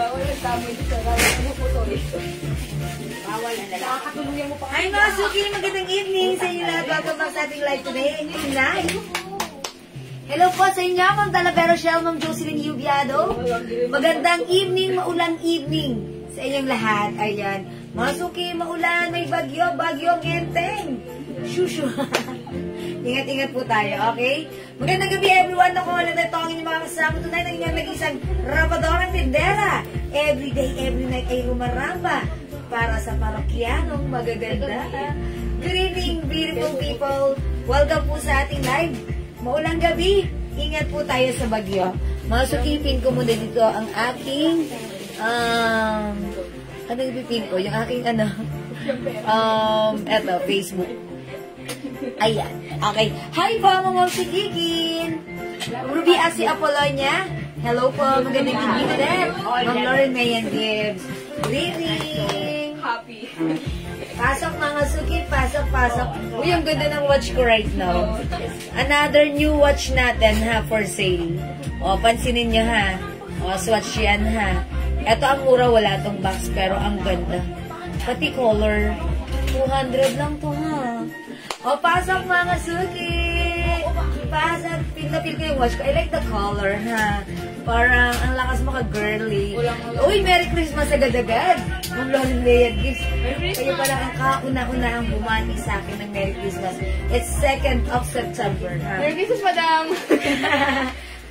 Bawal ang tamoy dito. Bawal ang puto dito. Bawal na lang. Nakakatuluyan mo pa. Ay, mga Suki, magandang evening sa inyo lahat. Welcome back sa ating live today. Live. Hello po sa inyo, Ma'am Talavero Shell, Ma'am Jocelyn Yubiado. Magandang evening, maulang evening sa inyong lahat. Ayan. Mga Suki, maulan, may bagyo, bagyong enteng. Shushu. Ingat-ingat po tayo, okay? Magandang gabi everyone. Ako wala na ito ang inyong mga kasama tonight. Ang inyong nag-isang Rapadora Tindera. Every day, every night ay rumaramba para sa parokyanong magaganda. Good evening, beautiful people. Welcome po sa ating live. Maulang gabi, ingat po tayo sa bagyo. Mga sukipin ko muna dito ang aking, ano ipipin ko? Yung aking, eto, Facebook. Ayan. Okay. Hi po, mga sikikin. Ruby Asi Apolonia. Hello po, magandang evening ulit. Ma'am Lauren Mayan Gibbs. Good evening. Happy. Pasok mga suki, pasok, pasok. Uy, ang ganda ng watch ko right now. Another new watch natin ha, for sale. O, pansinin nyo ha. O, swatch yan ha. Ito ang mura, wala tong box, pero ang ganda. Pati color. 200 lang to ha. O, pasok mga suki. Pasok. Pin-na-pin ko yung watch ko. I like the color ha. Parang ang lakas mo ka-girly. Uy, Merry Christmas agad-agad. Ma'am Lauren Mayan Gibbs. Kayo pala ang kauna-una ang bumati sa akin ng Merry Christmas. It's 2nd of September. Ha? Merry Christmas, madam!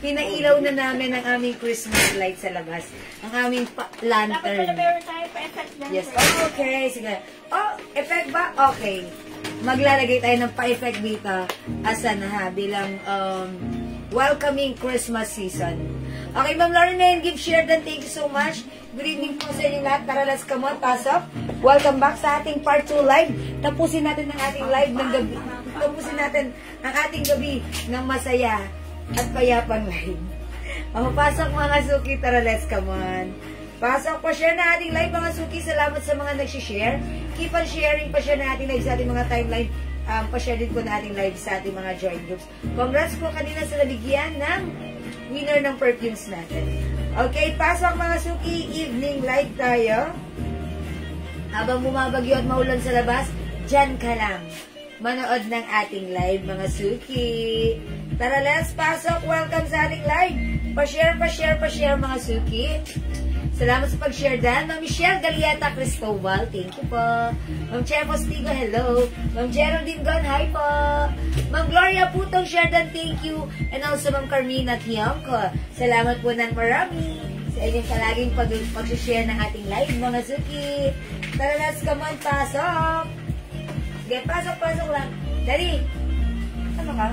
Pinailaw na namin ang aming Christmas light sa labas. Ang aming lantern. Dapat pala meron tayo pa-effect lang. Yes. Okay, sige. Oh, effect ba? Okay. Maglalagay tayo ng pa-effect dito. Asan na ha? Bilang welcoming Christmas season. Okay, Ma'am Lauren Mayan Gibbs, share then thank you so much. Good evening po sa inyo lahat. Tara, let's come on, pasok. Welcome back sa ating part 2 live. Tapusin natin ang ating live ng gabi. Tapusin natin ang ating gabi ng masaya at payapang live. Pasok mga suki. Tara, let's come on. Pasok, pa-share na ating live mga suki. Salamat sa mga nag-share. Keep on sharing, pa-share na ating live sa ating mga timeline. Pa-share din po na ating live sa ating mga join groups. Congrats po kanina sa nabigyan ng winner ng perfumes natin. Okay, pasok mga suki. Evening live tayo. Habang bumabagyo at maulan sa labas, dyan ka lang. Manood ng ating live mga suki. Tara, let's pasok. Welcome sa ating live. Pa-share, pa-share, pa-share mga suki. Salamat sa pag-share dan. Ma'am Michelle Galieta Cristobal, thank you po. Ma'am Chepo Stigo, hello. Ma'am Geraldine Gon, hi po. Ma'am Gloria Putong, share dan, thank you. And also Ma'am Carmina Tiangco, salamat po ng marami sa inyong palaging pag-share ng ating live, mga suki. Tara, let's come on, pasok. Sige, pasok, pasok lang. Dali. Ano ka?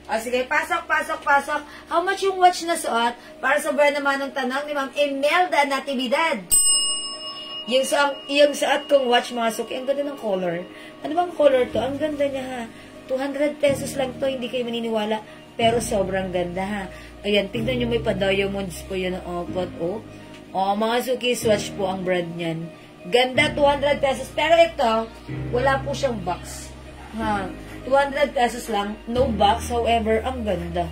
O sige, pasok, pasok, pasok. How much yung watch na suot? Para sa buwan naman ng tanong ni Ma'am Imelda Natividad. Yung suot kong watch, mga suki, ang ganda ng color. Ano bang color to? Ang ganda niya ha. 200 pesos lang to, hindi kayo maniniwala. Pero sobrang ganda ha. Ayan, tignan nyo may pa-diamonds po yun ang opat. O, mga suki, swatch po ang brand niyan. Ganda, 200 pesos. Pero ito, wala po siyang box. Ha. 200 pesos lang, no box, however, ang ganda.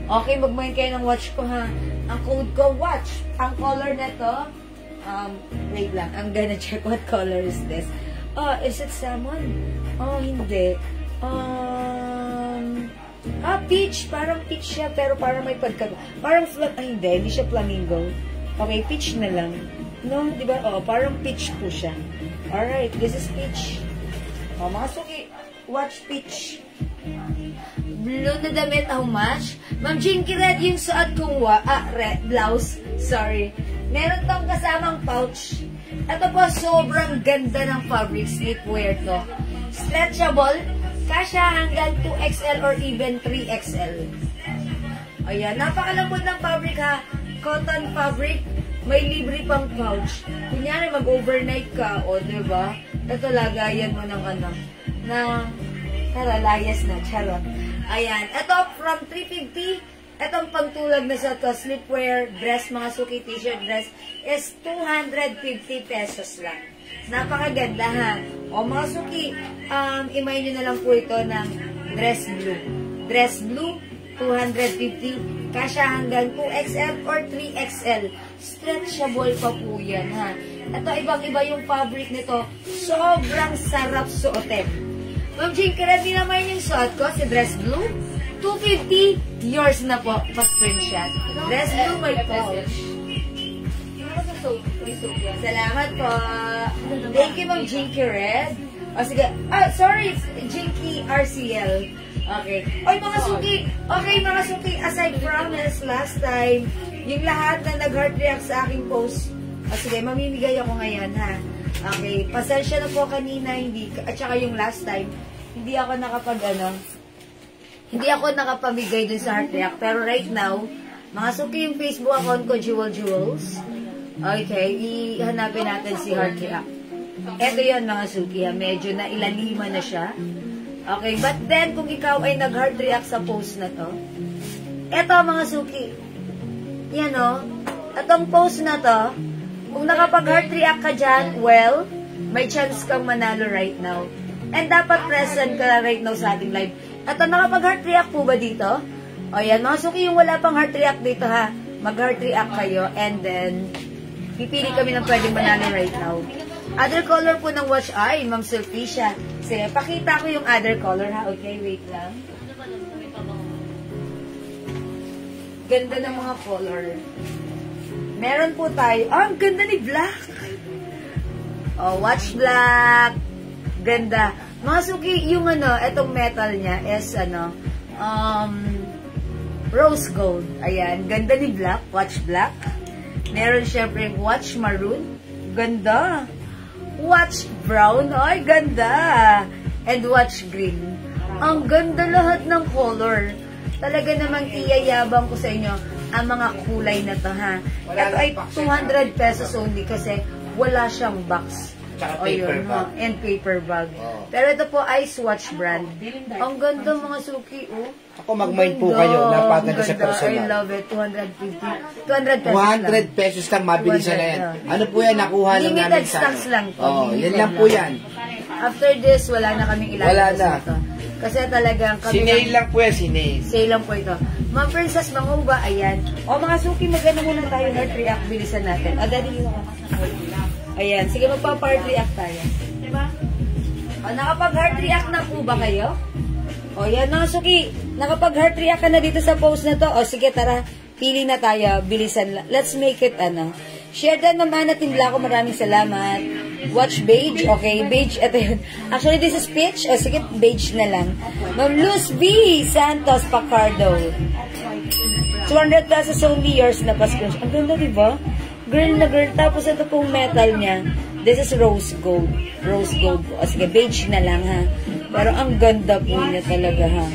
Okay, magmain kayo ng watch ko ha. Ang code ko, watch. Ang color nito, wait lang, I'm gonna check what color is this. Oh, is it salmon? Oh, hindi. Peach. Parang peach siya, pero parang may pagka... Parang, hindi siya flamingo. Okay, peach na lang. No, di ba? Oh, parang peach po siya. Alright, this is peach. Oh, mga suki. Watch peach. Blue na damit, how much? Ma'am Jinky Red, yung suot kong red blouse. Sorry. Meron tong kasamang pouch. Ito po, sobrang ganda ng fabric. Sleepwear to. Stretchable. Kasya hanggang 2XL or even 3XL. Ayan. Napakalambot ng fabric ha. Cotton fabric. May libre pang pouch. Kunyari, mag-overnight ka. O, diba? Ito, lagayan mo ng layas na, charot. Ayan. Ito, from 350, itong pangtulag na sa to, sleepwear, dress, mga suki, t-shirt, dress, is 250 pesos lang. Napakaganda, ha? O, mga suki, imay nyo na lang po ito ng dress blue. Dress blue, 250. Kasya hanggang 2XL or 3XL. Stretchable pa po yan, ha. Ito, ibang-iba yung fabric nito. Sobrang sarap suotin. Ma'am Jing, ready naman yung suot ko, si dress blue. 250, yours na po, pa-screenshot. Dress blue, may pouch. Salamat po. Thank you, Ma'am Jinky Red. O, sige. Sorry, Jinky RCL. Okay. Oy, mga suki. Okay, mga suki, as I promised last time, yung lahat na nag-heart react sa aking post, o, sige, mamimigay ako ngayon, ha. Okay, pasensya na po kanina, at saka yung last time, hindi ako nakapamigay dun sa heart react. Pero right now, mga suki, yung Facebook account ko, Jewels. Okay, ihanapin natin si heart react. Ito yun, mga suki, ha. Medyo na ilalima na siya. Okay, but then, kung ikaw ay nag-heart react sa post na to, eto, mga suki, yan o, itong post na to, kung nakapag-heart react ka dyan, well, may chance kang manalo right now. And dapat present ka right now sa ating live. At nakapag-heart react po ba dito? O yan, mga suki, yung wala pang heart react dito ha, mag-heart react kayo, and then, pipili kami ng pwedeng manalo right now. Other color po ng watch, ay, Ma'am Sulpicia. Sige, pakita ko yung other color ha, okay, wait lang. Ganda ng mga color. Meron po tayo, ang ganda ni black. Oh, watch black. Ganda. Mga suki, yung etong metal niya is rose gold. Ayan, ganda ni black, watch black. Meron syempre watch maroon. Ganda. Watch brown. Ay, ganda. And watch green. Ang ganda lahat ng color. Talaga namang iyayabang ko sa inyo ang mga kulay na to, ha. Ito ay 200 pesos only kasi wala siyang box. Tsaka paper bag. And paper bag. Oh. Pero ito po ay Swatch brand. Ang ganda, mga suki, oh. Ako mag-mind po kayo. Napaganda sa personal. I love it. 250. 200 pesos 200 pesos lang. Mabilis na yan. Ano po yan? Nakuha lang namin sa... Limited stocks lang po. Oh, yan lang po yan. After this, wala na kaming ilalagay. Wala na. Kasi talagang kami... Sinail lang po yan, sinail. Sale lang po ito. Ma'am Princess Manguba, ayan. O mga suki, maganda muna tayo. Heart react, bilisan natin. O, daddy, ayan. Sige, magpa-heart react tayo. Diba? O, nakapag-heart react na po ba kayo? O, yan mga suki. Nakapag-heart react ka na dito sa post na to. O, sige, tara. Pili na tayo. Bilisan. Let's make it, Share dan, Ma'am Ana Timbla ko. Maraming salamat. Watch beige. Okay, beige. Ito yun. Actually, this is peach. O, sige, beige na lang. Ma'am Luz B. Santos Pacardo. 200 pesos only, yours na pa-scrunch. Ang ganda, diba? Girl na girl. Tapos ito pong metal niya. This is rose gold. Rose gold. O, sige, beige na lang, ha. Pero ang ganda po niya talaga, ha.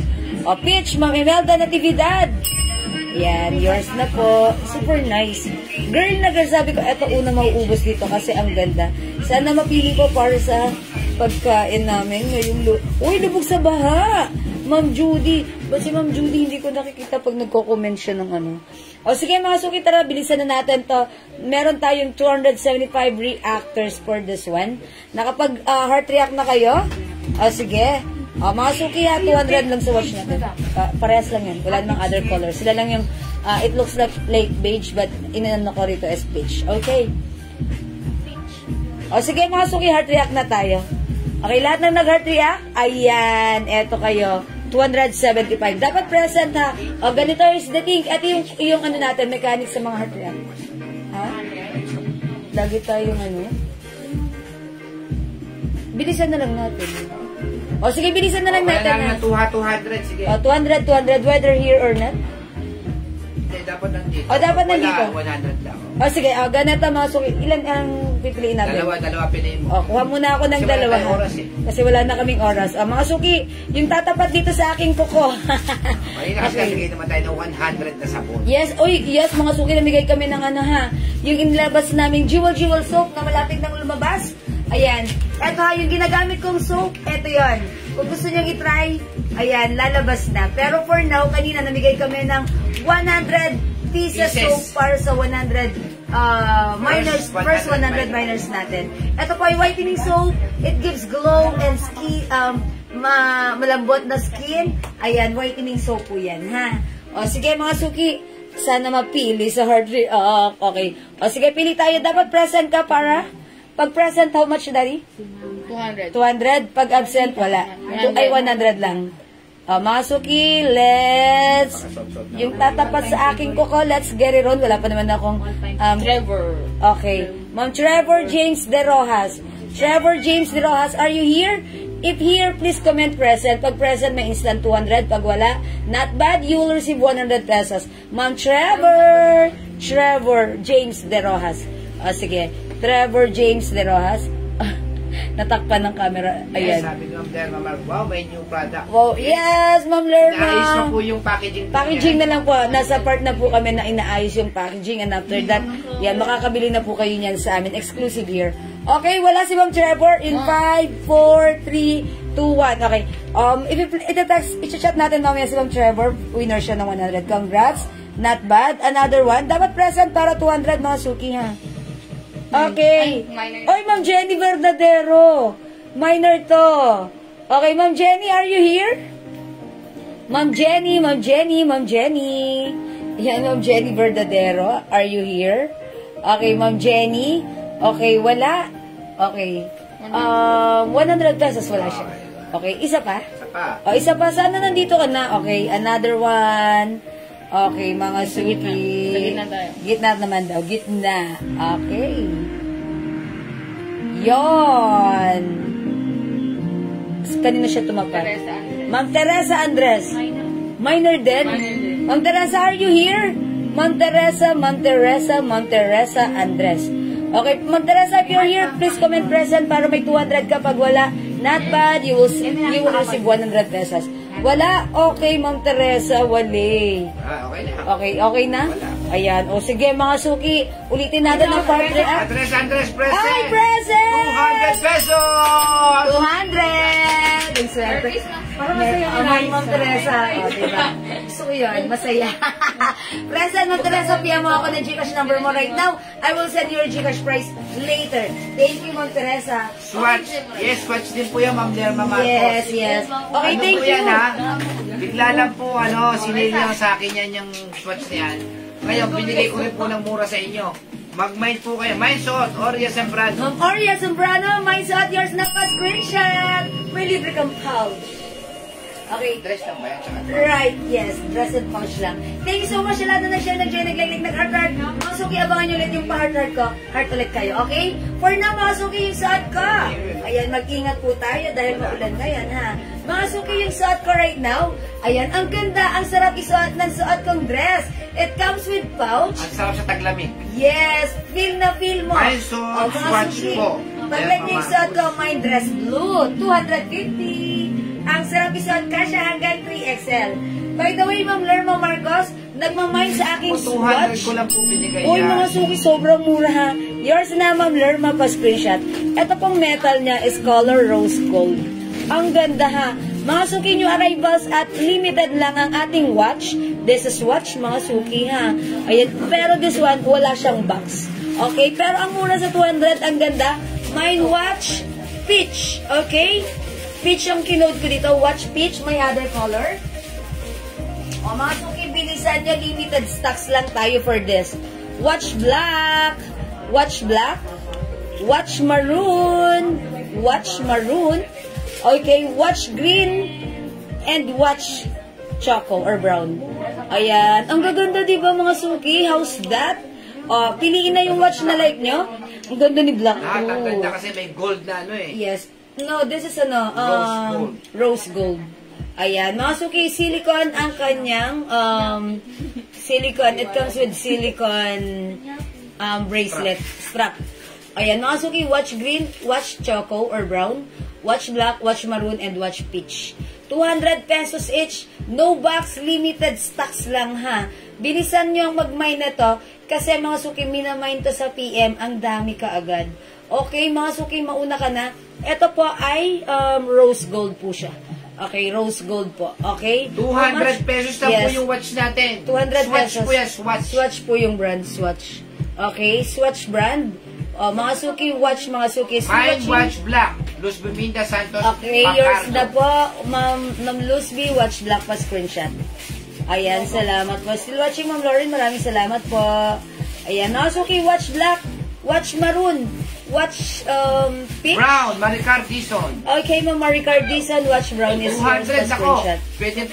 O, peach. Ma'am Imelda Natividad. Yan, yours na po. Super nice. Girl na girl, sabi ko, eto una mauubos dito kasi ang ganda. Sana mapili ko para sa pagkain namin ngayong uy, lubog sa baha! Ma'am Judy. Ba't si Ma'am Judy hindi ko nakikita pag nagko-comment siya ng O sige mga suki, tara, bilisan na natin to. Meron tayong 275 reactors for this one. Nakapag heart react na kayo? O sige. Mga suki ha, 200 lang sa watch natin. Parehas lang yan. Wala namang other color. Sila lang yung, it looks like beige, but inanano ko rito as peach. Okay. O sige mga suki, heart react na tayo. Okay, lahat na nag-heart react? Ayan, eto kayo. 275. Dapat present ha. O ganito is the thing. Ito yung natin, mechanics sa mga heart react. Ha? Lagi tayong bilisan na lang natin. O sige, bilisan na lang natin. Wala na 200, sige. O 200, whether here or not. Hindi, dapat nandito. O dapat nandito. 100 lang. O sige, ganito mga suki. Ilan ang pipiliin natin? Dalawa piliin mo. O, kuha muna ako ng kasi dalawa. Oras, eh. Kasi wala na kaming oras. O mga suki, yung tatapat dito sa aking kuko. Ayun kasi nabigay naman tayo ng 100 na sabon. Yes, mga suki, namigay kami ng yung inilabas naming Jewel soap na malapit nang lumabas. Ayan. Ito ha, yung ginagamit kong soap, ito yon. Kung gusto nyo i-try, ayan, lalabas na. Pero for now, kanina namigay kami ng 100 pieces soap para sa 100 minors, first 100 minors natin. Ito po ay whitening soap. It gives glow and malambot na skin, ayan, whitening soap po yan, ha? O, sige mga suki, sana mapili sa heart rate. Okay. O, sige, pili tayo. Dapat present ka para? Pag present, how much, Daddy? 200. 200. Pag absent, wala. Ay, 100 lang. O, mga suki, let's... Yung tatapat sa aking kuko, let's get it on. Wala pa naman akong... Trevor. Okay. Ma'am Trevor James De Rojas. Trevor James De Rojas, are you here? If here, please comment present. Pag present, may instant 200. Pag wala, not bad, you will receive 100 pesos. Ma'am Trevor James De Rojas. O, sige. Trevor James De Rojas. Natakpan ng camera. Ayan. Yes, sabi ni Ma'am Lerma, wow, may new product. Wow, yes, Ma'am Lerma. Inaayos na po yung packaging. Packaging na lang po. Nasa part na po kami na inaayos yung packaging. And after that, yan, makakabili na po kayo niyan sa amin. Exclusive here. Okay, wala si Ma'am Trevor. In 5, 4, 3, 2, 1. Okay. I-chat natin mamaya si Ma'am Trevor. Winner siya ng 100. Congrats. Not bad. Another one. Dapat present para 200 mga suki, ha? Okay. Oy, Ma'am Jenny Verdadero. Minor to. Okay, Ma'am Jenny, are you here? Ma'am Jenny. Yan, Ma'am Jenny Verdadero. Are you here? Okay, Ma'am Jenny. Okay, wala. Okay. 100 pesos wala siya. Okay, isa pa? Isa pa. O, isa pa. Sana nandito ka na. Okay, another one. Okay, mga suki. Sa gitna tayo. Gitna naman daw. Gitna. Okay. Yon. Kanina siya tumapat. Teresa Andres. Ma'am Teresa Andres. Minor din? Ma'am Teresa, are you here? Ma'am Teresa Andres. Okay, Ma'am Teresa, if you're here, please comment present para may 200 ka. Pag wala, not bad, you will receive 100 pesos. Wala? Okay, Ma'am Teresa, wali. Okay na. Okay na? Wala. Ayan. O sige, mga suki, ulitin natin ang part 3. Andres, present. Ay, present! 200 pesos! 200! Ang swerte. Para masaya ka na, Ma'am Teresa. O, diba? Gusto ko yun. Masaya. Present, Ma'am Teresa. Pia mo ako ng Gcash number mo right now. I will send you your Gcash price later. Thank you, Ma'am Teresa. Swatch. Yes, swatch din po yan, Ma'am Lerma Marcos. Yes. Okay, Ano thank po you. yan, ha? Bigla lang po, sinili lang sa akin yan yung swatch na yan. Ngayon, binigay ko rin po ng mura sa inyo. Mag-mind po kayo. Mind suot, Oria Sembrano. Ma'am Oria Sembrano, my suot, yours na pa screenshot. May libre kang pouch. Okay. Dress lang ba yan? Tsaka Right, yes. Dress and pouch lang. Thank you so much sa lahat na nag-share, nag-join, nag-like, nag-heart-heart. Mga suki, abangan nyo ulit yung pa-heart-heart ko. Heart ulit kayo, okay? For now, mga suki, yung suot ko. Ayan, mag-ingat po tayo dahil maulan ngayon, ha? Mga suki, yung suot ko right now. Ayan, ang ganda, ang sarap isuot ng suot kong dress. It comes with pouch. ang sarap sa taglamig. Yes, feel na feel mo. My suot, mga swatch suki, po. pag-like niyo yung suot ko, my dress blue, 250. Ang sarap isuot kasya hanggang 3XL. By the way, Ma'am Lerma Marcos, nagmamine sa aking 200 swatch. ko lang po binigay Uy, yan. mga suki, sobrang mura ha. Yours na, Ma'am Lerma, pa-screenshot. Ito pong metal niya is color rose gold. Ang ganda ha. Mga suki, new arrivals at limited lang ang ating watch. This is watch, mga suki ha. Ayan, pero this one, wala siyang box. Okay, pero ang mura sa 200, ang ganda. Mine watch, peach. Okay? Peach ang kinode ko dito. Watch peach, may other color. O mga suki, bilisan nyo. Limited stocks lang tayo for this. Watch black. Watch black. Watch maroon. Watch maroon. Okay, watch green. And watch choco or brown. Ayan. Ang gaganda diba mga suki? How's that? O, piliin na yung watch na like nyo. Ang ganda ni black. Ang ganda kasi may gold na Yes. No, this is rose gold. Ayan, mga suki, silicone ang kanyang silicone. It comes with silicone bracelet strap. Ayan, mga suki, watch green, watch choco or brown, watch black, watch maroon, and watch peach. 200 pesos each. No box, limited stocks lang ha. Bilisan nyo ang mag-mine na to kasi mga suki, minamine to sa PM, ang dami kaagad. Okay, mga suki, mauna ka na. Ito po ay rose gold po siya. Okay, rose gold po. Okay? 200 pesos lang po yung watch natin. 200 swatch pesos. po yan, swatch. Swatch po yung brand, Swatch. Okay, Swatch brand. O, mga suki, watch, mga suki. Mine watch black. Luz Biminda Santos. Okay, yours na po, Ma'am Luz B. Watch black pa screenshot. Ayan, salamat po. Still watching, Ma'am Lauren. Maraming salamat po. Ayan, Nasuki, watch black. Watch maroon. Watch pink. Brown, Maricar Dizon. Okay, Ma'am Maricar Dizon. Watch brown is yours pa 200 ako. screenshot.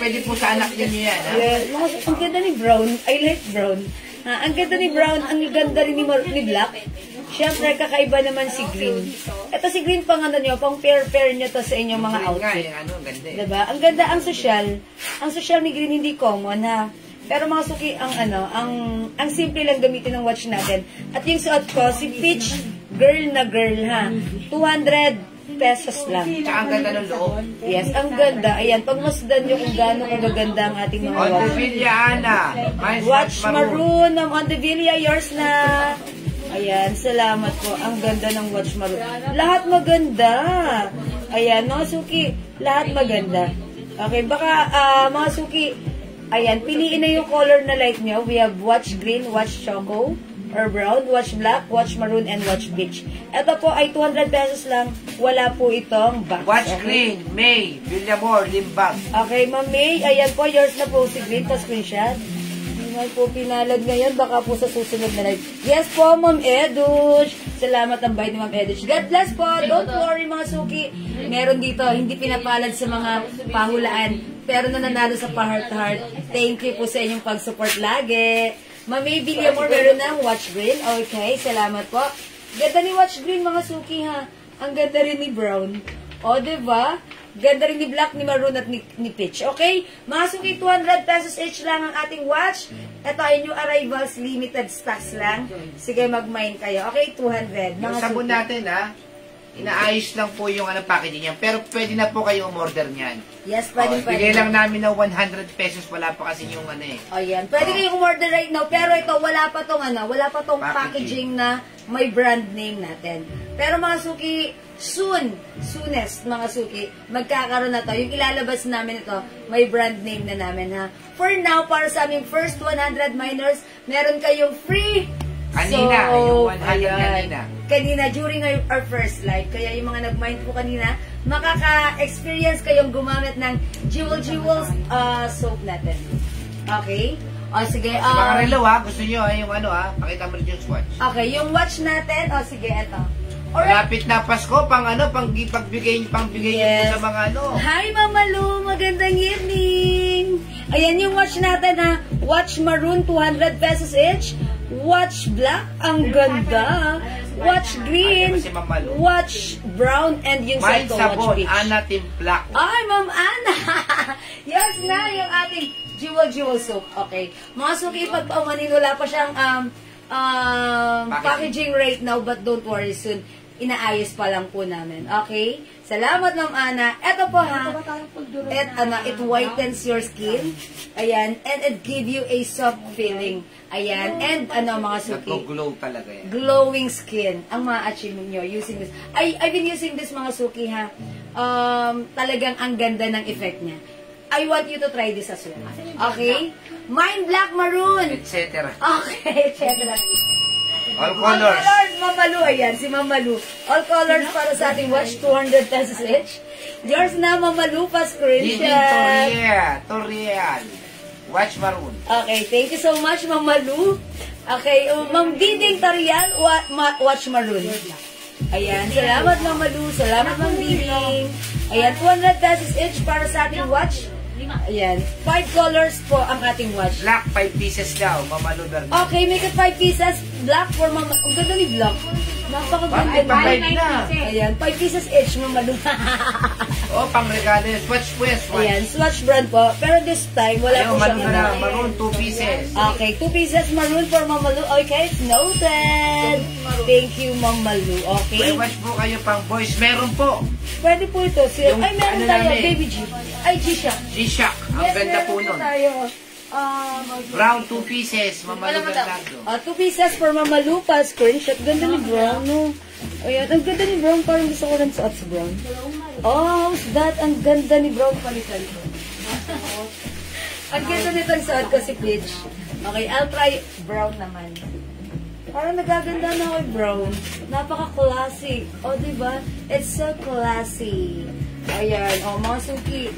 Pwede po sa anak niyo yan. Ha? Yeah, ang ganda ni Brown. I like Brown. Ang ganda ni Brown. Ang ganda rin ni Black. Siyempre, kakaiba naman si Green. Ito si Green pang ano nyo, pang pair-pair nyo to sa inyong mga outfit. Ganda eh. Diba? Ang ganda, ang social. Ang social ni Green hindi common ha. Pero mga suki, ang simple lang gamitin ng watch natin. At yung suot ko, si Peach, girl na girl ha. 200 pesos lang. Tsaka ang ganda ng loob. Yes, ang ganda. Ayan, pagmasdan nyo kung gaano kagaganda ang ating mga On the watch. Villa, Ana. Watch maroon ng On the Villa, yours na. Ayan, salamat po. Ang ganda ng watch maroon. Lahat maganda. Ayan, mga suki, lahat maganda. Okay, baka mga suki, ayan, piliin na yung color na like nyo. We have watch green, watch choco, or brown, watch black, watch maroon, and watch beige. Ito po ay 200 pesos lang. Wala po itong box. Watch okay? green, May, Villamor, Limbag. Okay, Ma'am May, ayan po, yours na po si green, pa screenshot. Hindi po pinalad ngayon, baka po sa susunod na live. Yes po, Ma'am Edush. Salamat ang bite ni Ma'am Edush. God bless po. Don't worry mga suki. Meron dito, hindi pinapalad sa mga pahulaan, pero nananalo sa pa-heart-heart. Thank you po sa inyong pag-support lagi. Ma'am May Villamor, meron ng watch green. Okay, salamat po. Ganda ni watch green mga suki ha. Ang ganda rin ni brown. O, diba? Ganda rin ni black, ni maroon at ni peach. Okay? Mga suki, 200 pesos each lang ang ating watch. Ito ay new arrivals, limited stocks lang. Sige, mag-mine kayo. Okay, 200. Yung sabon natin ha, inaayos lang po yung packaging niya. Pero pwede na po kayo umorder niyan. Yes, pwede. Bigay lang namin ng 100 pesos. Wala pa kasi yung O yan. Pwede kayong umorder right now. Pero ito, wala pa tong packaging na may brand name natin. Pero mga suki, soonest mga suki, magkakaroon na to. Yung ilalabas namin ito, may brand name na namin ha. For now, para sa aming first 100 miners, meron kayong free. Kanina, yung 100 kanina. Kanina, during our first live. Kaya yung mga nag-mine po kanina, makaka-experience kayong gumamit ng Jewels soap natin. Okay? O sige. Mga relo ha, gusto nyo yung pakita mo rin yung swatch. Okay, yung watch natin, sige, eto. Malapit na Pasko, pagbigay nyo po sa mga Hi, Mama Lu! Magandang evening! Ayan yung watch natin ha. Watch maroon, 200 pesos each. Watch black, ang ganda. Watch green, watch brown, and yung Mind second sabon, watch beige. Ana Team Black. Ay, Ma'am Ana! Yes na, yung ating jewel soap. Okay. Mga suki, pagpaumanin, wala pa siyang packaging right now, but don't worry, soon inaayos pa lang po namin. Okay? Salamat, Ma'am Ana. Ito po ha. It whitens your skin. Ayan. And it give you a soft feeling. Ayan. And mga suki. Nag-glow talaga yan. Glowing skin ang ma-achieve nyo using this. I've been using this mga suki ha. Talagang ang ganda ng effect niya. I want you to try this as well. Okay? Mine black, maroon. Etc. Okay, etc. All All colors. colors, Mamalu. Ayan, si Mamalu. All colors para sa ating watch, 200 pesos each. Yours na, Mamalu, pa screenshot. Toriel. Watch maroon. Okay, thank you so much, Mamalu. Okay, Ma'am Diding Toriel, watch maroon. Ayan, salamat, Mamalu. Salamat, Ma'am Diding. Ayan, 200 pesos each para sa ating watch. Ayan, 5 colors po ang ating watch. Black, 5 pieces daw. Mamalo Bernal. Okay, make it 5 pieces. Black for Mama. Ang ganda ni Black. Napakaganda. Pang-5 na. Ayan, 5 pieces each, Mama Lu. Pang regalo. Swatch po yan, swatch. Ayan, swatch brand po. Pero this time, wala po siyang maroon, 2 pieces. Okay, 2 pieces maroon for Mama Lu. Okay, it's noted. Thank you, Mama Lu. Okay. May watch po kayo pang boys. Meron po. Pwede po ito. Ay, meron tayo. Baby G. Ay, G-Shock. G-Shock. Ang ganda po nun. Tayo. Brown, 2 pieces. Mamalo Bernardo. 2 pieces for Mama Lu pa. Screenshot. Ganda ni Brown, no? Ayan, ang ganda ni Brown. Parang gusto ko rin suot si Brown. Oh, how's that? Ang ganda ni Brown palitan ko. Ang ganda nitong suot ko si Peach. Okay, I'll try brown naman. Parang nagaganda na ako, brown. Napaka-classic. O, diba? It's so classy. Ayan. O, mga suki.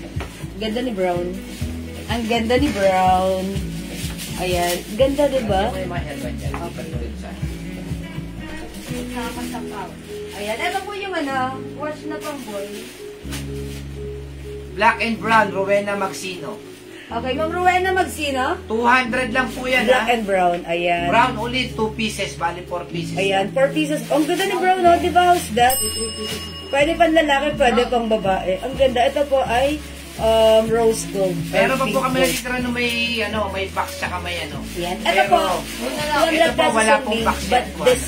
Ganda ni brown. Ang ganda ni brown. Ayan. Ganda, diba? May mga headband dyan. Nakakasapaw. Ayan. Ito po yung ano, watch na pang boy. Black and brown, Rowena Maxino. Okay, Ma'am Rowena Magsino. 200 lang po yan, Black ha? and brown. Ayan. Brown ulit, 2 pieces. Bali, 4 pieces. Ayan, 4 pieces. Ang ganda ni brown, no? Diba, how's that? Pwede pang lalaki, pwede pang babae. Ang ganda. Ito po ay rose gold. Meron pa Pink po kami gold. nakikita na may box tsaka may ano. Yan. Ito po, ito po, wala pong box but yan po. this,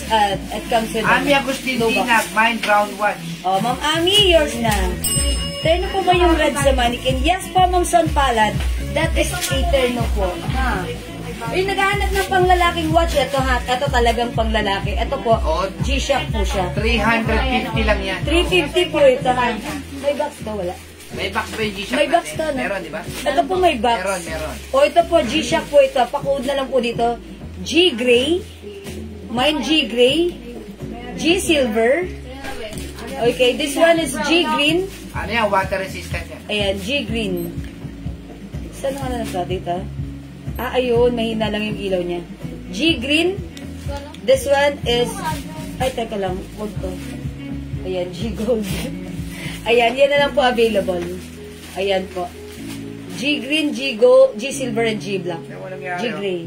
it comes with Ami no Agustin box. Dinag, mine brown watch. Oh, Ma'am Ami, yours na. Tayo na po ba yung red sa mannequin? Yes po, Ma'am Son Palad. That is Eterno po. Ha. Yung naghahanap ng panglalaking watch, ito ha. Ito talagang panglalaki. Ito po, Oh. G-Shock po siya. 350 lang yan. 350 po ito ha. May box to, wala. May box ba yung G-Shock May box natin? to, no? Meron, di ba? Ito po may box. Meron. O ito po, G-Shock po ito. Pakood na lang po dito. G-Gray. Mine G-Gray. G-Silver. Okay, this one is G-Green. Ano yan? Water resistant yan. Ayan, G-Green. Saan nga na nasa dito? Ayun, mahina lang yung ilaw niya. G-Green. This one is, ay, teka lang, huwag to. Ayan, G-Gold. Ayan, yan na lang po available. Ayan po. G-Green, G-Gold, G-Silver, and G-Black. G-Gray.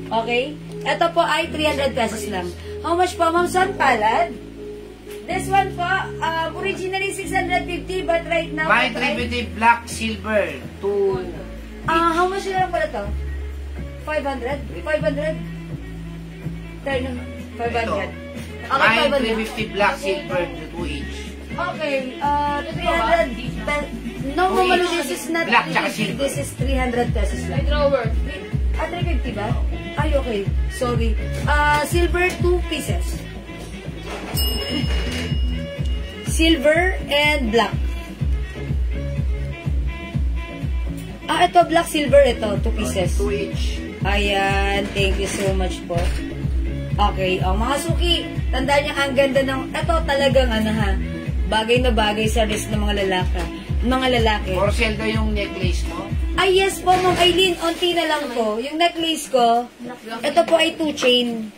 Okay? Ito po ay 300 pesos lang. How much po, Ma'am Son Palad? This one po, originally 650, but right now... Mine 350 black, silver. 2... how much na lang pala to? 500? 500? Turn 500. Okay, Mine 500. 350 black, silver, 2 each. Okay, 300. No, Two Mamalu, each. this is not Black tsaka 350. silver. This is 300 pesos lang. 350 ba? Ay, okay. Sorry. Silver, 2 pieces. Silver and black. Ito black, silver, ito. 2 pieces. 2 each. Ayan. Thank you so much po. Okay. Mga suki, tandaan niya, ang ganda ng... Ito talagang, bagay na bagay sa wrist ng mga lalaki. For sale daw yung necklace mo. Ay, yes po, Ma'am Aileen. Onti na lang po. Yung necklace ko, ito po ay 2 chain.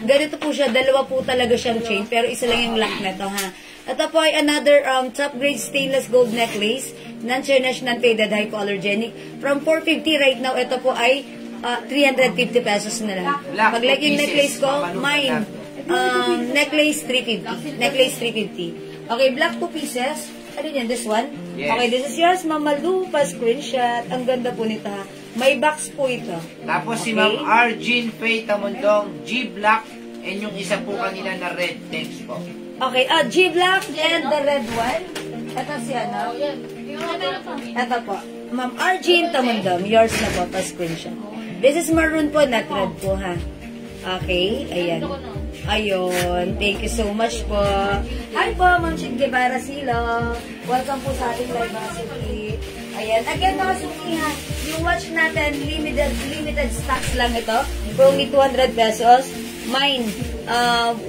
Ganito po siya. Dalawa po talaga siyang chain. Pero isa lang yung lock na to, ha. Ito po ay another top grade stainless gold necklace. Non-tarnished, non-faded, hypoallergenic. From 450 right now, ito po ay 350 pesos na lang. Pag like yung necklace ko, mine, necklace 350. Necklace 350. Okay, black 2 pieces. Ano yan? This one? Yes. Okay, this is yours, Mama Lu. Pa-screenshot. Ang ganda po nito, ha. May box po ito. Tapos si Okay. Ma'am Arjin Faye Tamundong, G Black, and yung isa po kanila na red. Thanks po. Okay, G-Black and the red one. Ito si ano? Ito po. Ma'am Arjin Tamundong. Yours na po, pa-screenshot. This is maroon po, not red po, ha. Okay, ayan. Ayun, thank you so much po. Hi po, Ma'am Chig Guevara Silo. Welcome po sa ating live, mga suki. Ayan, again mga suki ha, yung watch natin, limited stocks lang ito. For only 200 pesos. Mine,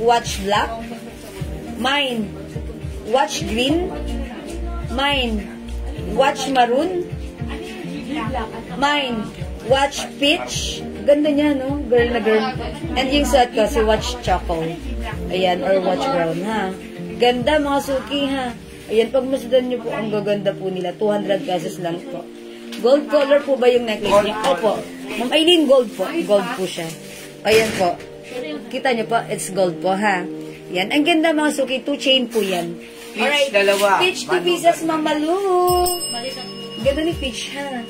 watch black. Mine, watch green. Mine, watch maroon. Mine, watch peach. Ganda niya, no? Girl na girl. And yung suot ko, si watch choco. Ayan, or watch brown, ha? Ganda, mga suki, ha? Ayan, pag masudan niyo po, ang gaganda po nila. 200 pesos lang po. Gold color po ba yung necklace niya? Opo. Ma'am Aileen, gold po. Gold po siya. Ayan po. Kita niyo po, it's gold po, ha? Yan. Ang ganda, mga suki. 2 chain po yan. Peach, dalawa. Peach, 2 pieces, Ma'am Malu. Ganda ni Peach, ha?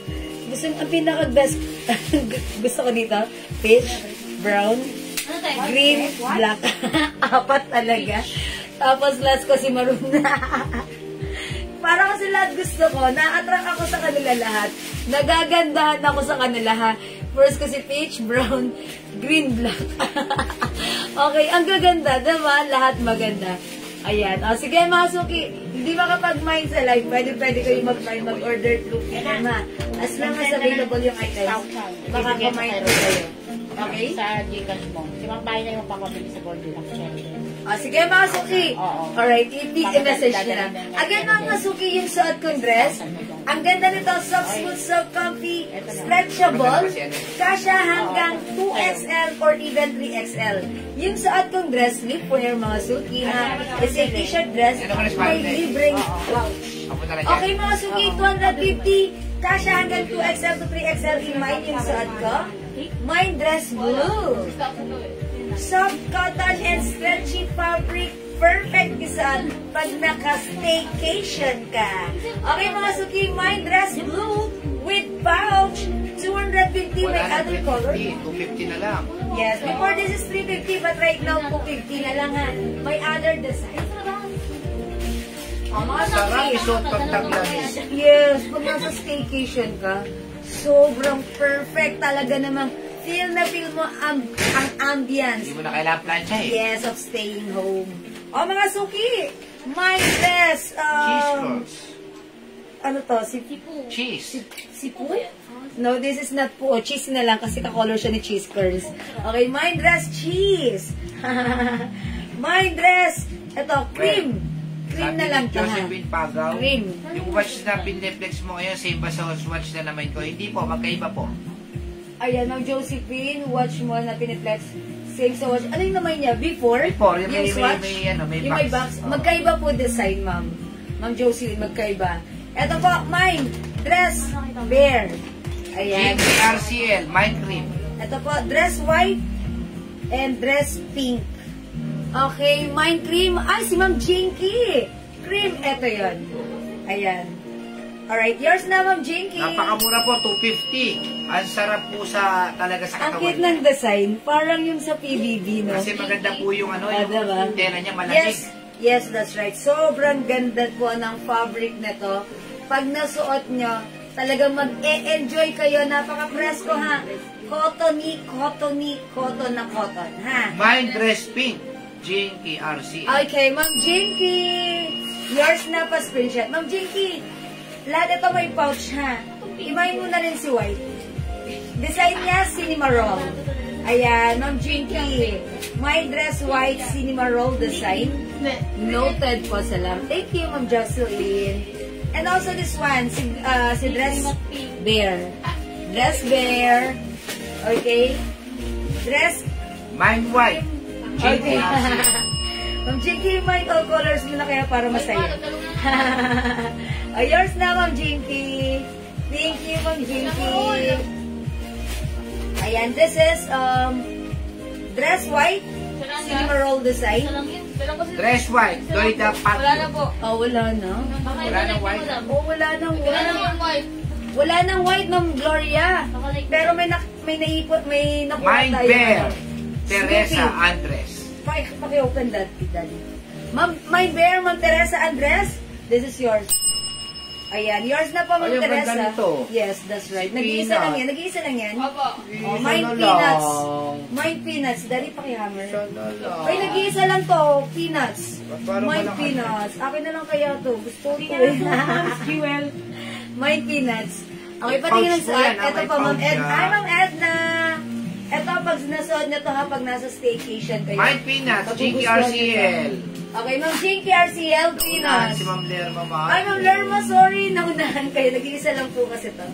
Gusto, ang pinaka-best, gusto ko dito, peach, brown, green, black. 4 talaga. Tapos last ko si maroon na. Para kasi lahat gusto ko, na-attract ako sa kanila lahat. Nagagandahan ako sa kanila, ha. First ko si peach, brown, green, black. Okay, ang gaganda, diba? Lahat maganda. Ayan. O, sige, mga suki. Hindi makapag-mind sa live. Pwede kayo mag-order through PM, ha. As long as available yung items, makakamind po kayo. Okay? Sa Gcash mo. Si Ma'am Pai na yung papabili sa Goldilocks Cherry. Sige mga suki. Oo. Alright, i-message nyo na. Again mga suki, yung suot kong dress. Ang ganda nito, soft, smooth, soft, comfy, stretchable. Kasya hanggang 2XL or even 3XL. Yung suot kong dress, sleepwear mga suki ha. It's a t-shirt dress. May libreng pouch. Okay mga suki, 250. Kasya hanggang 2XL to 3XL in mine yung suot ko. Mine dress blue. Soft cotton and stretchy fabric. Perfect isan pag naka-staycation ka. Okay mga suki, mine dress blue with pouch. 250 may other color. 250 na lang. Yes, before this is 350 but right now 250 na lang ha. May other design. Mga Sarap suki. isuot pag taglamig. Yes, pag nasa staycation ka, sobrang perfect talaga namang feel na feel mo ang ambience. Hindi mo na kailangan plancha eh. Yes, of staying home. O mga suki, my dress. Cheese curls. Ano to? Cheese. Si Po? No, this is not po. Cheese na lang kasi ka-color siya ni cheese curls. Okay, my dress cheese. My dress. Ito, cream. Cream na lang to ha. Josephine Pagaw. Cream. Yung watch na pineflex mo ngayon, same ba sa watch na naman ko? Hindi po, magkaiba po. Ayan, Ma'am Josephine, watch mo na piniplex. Same sa watch. Ano yung naman niya? Before? Before, yung may swatch? may Yung may box. Magkaiba po design, ma'am. Ma'am Josephine, magkaiba. Ito po, mine. Dress bear. Ayan. RCL, mind cream. Ito po, dress white and dress pink. Okay, mine cream. Ay, si Ma'am Jinky. Cream, ito yun. Ayan. Alright, yours na, Ma'am Jinky. Napakamura po, 250. Ang sarap po talaga sa Ang katawan cute niya. ng design. Parang yung sa PBB, no? Kasi maganda po yung diba? yung tela niya malamig. Yes, that's right. Sobrang ganda po ng fabric nito. Pag nasuot nyo, talagang mag-e-enjoy kayo. Napaka-presko ha. Cottony, cotton na cotton, ha? Mind dress pink, Jinky RCL. Okay, Ma'am Jinky. Yours na pa screenshot. Ma'am Jinky, lahat ito may pouch, ha? Imayin mo na rin si White. Design niya, cinema roll. Ayan, Ma'am Jinky. My dress white cinema roll design. Noted po, salam. Thank you, Ma'am Jocelyn. And also this one, si dress bear. Dress bear. Okay. Dress. Mind white, Okay. Jinky RCL. Ma'am Jinky, mind all colors mo na kaya para masaya. Yours na, Ma'am Jinky. Thank you, Ma'am Jinky. Ayan, this is dress white, cinema roll design. Dress white, Dorita Pat. Wala na po. Oh, wala na. Wala nang white. Oh, wala nang Wala na white. yung white. Wala nang white, Ma'am Gloria. Pero may naipot, may nakuha Mind tayo. bear, Teresa Snoopy. Andres. Paki-open that, Daddy. Mind bear, Ma'am Teresa Andres. This is yours. Ayan, yours na po, Ma'am Ay, ang ganda Teresa. nito. Yes, that's right. Peanut. Nag-iisa lang yan. Opo. Oh, mind Isa na peanuts. lang. Mind peanuts. Daddy, paki-hammer. Isa na lang. Ay, nag-iisa lang to. Peanuts. Parang Mind malaki. peanuts. Akin na lang kaya to. Gusto ko to. Jewel. Mind peanuts. Okay, May patingin pouch sa po yan, Ito may pa, Ma'am pouch Ed. yan. Ay, Ma'am Edna. Ito, pag nasuot nyo to ha, pag nasa staycation kayo. Mind peanuts, Jinky Magugustuhan nyo to. RCL. Okay, Ma'am Jinky RCL, Unahan peanuts. si Ma'am Lerma, ma'am. Ay, Ma'am Lerma, sorry, naunahan kayo. Nag-iisa lang po kasi to.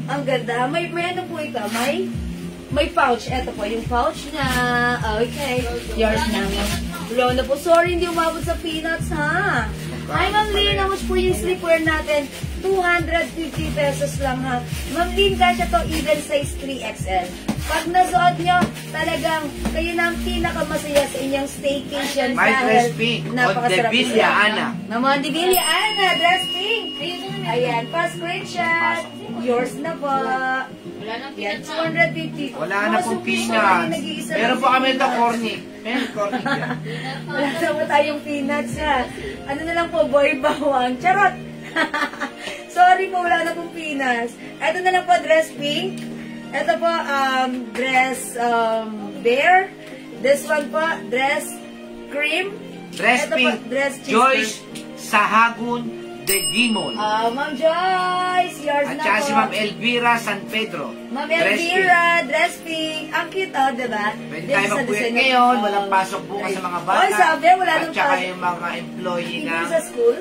Ang ganda. May ano po ito? May pouch. Ito po, yung pouch niya. Okay. Yours na, Ma'am. Blow na po. Sorry, hindi umabot sa peanuts, ha? Ay, Ma'am Lynn, how much po yung sleepwear natin? 250 pesos lang, ha? Ma'am Lynn, kasya to even size 3XL. Pag nasuot nyo, talagang kayo na ang pinakamasaya sa inyong staycation. My dress pink, napakasarap Montevilla, isa. Ana. Montevilla, Ana, dress pink. Ayan, pa-screenshot. Yours na po. Wala nang Yan, peanut. 250. Wala na Mga pong suki, sorry, peanuts. nag-iisa Meron lang po si kami ito, peanuts. corny. Meron corny dyan. Wala na po tayong peanuts, ha. Ano na lang po, boy bawang. Charot! Sorry po, wala na pong peanuts. Ito na lang po, dress pink. Ito po, dress bear. This one po, dress cream. Dress Ito po, pink, dress cheese Joyce Sahagun De Gimon. Ma'am Joyce, yours At na saka po. si Ma'am Elvira San Pedro. Ma'am Dress Elvira, dress pink. Ang cute, diba? Pwede Dito tayo sa magpuyat design ngayon, ng- walang pasok bukas sa mga bata. Oy, sabi, wala at nang saka pasok. yung mga employee Hindi ng sa school?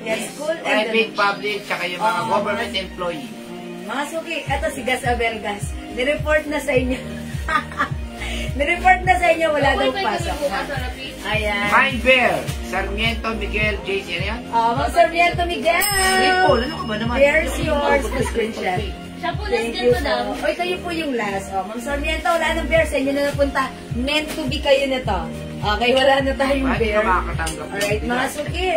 Yes, school and private, public, tsaka yung mga Oo, government employee. mga suki, eto si Gas Abelgas. Nireport na sa inyo. Nireport na sa inyo, wala daw pasok. Ayan. Mind Bear, Sarmiento Miguel JC, ano yan? Ma'am Sarmiento Miguel. Ripple, ano ka ba naman? There's yours, the screenshot. Siya po Thank last you yan, madam. po. Oy, kayo po yung last. Ma'am Sarmiento, wala nang bear sa inyo na napunta. Meant to be kayo na to. Okay, wala na tayong Bakit bear. ka makakatanggap? Alright, mga suki.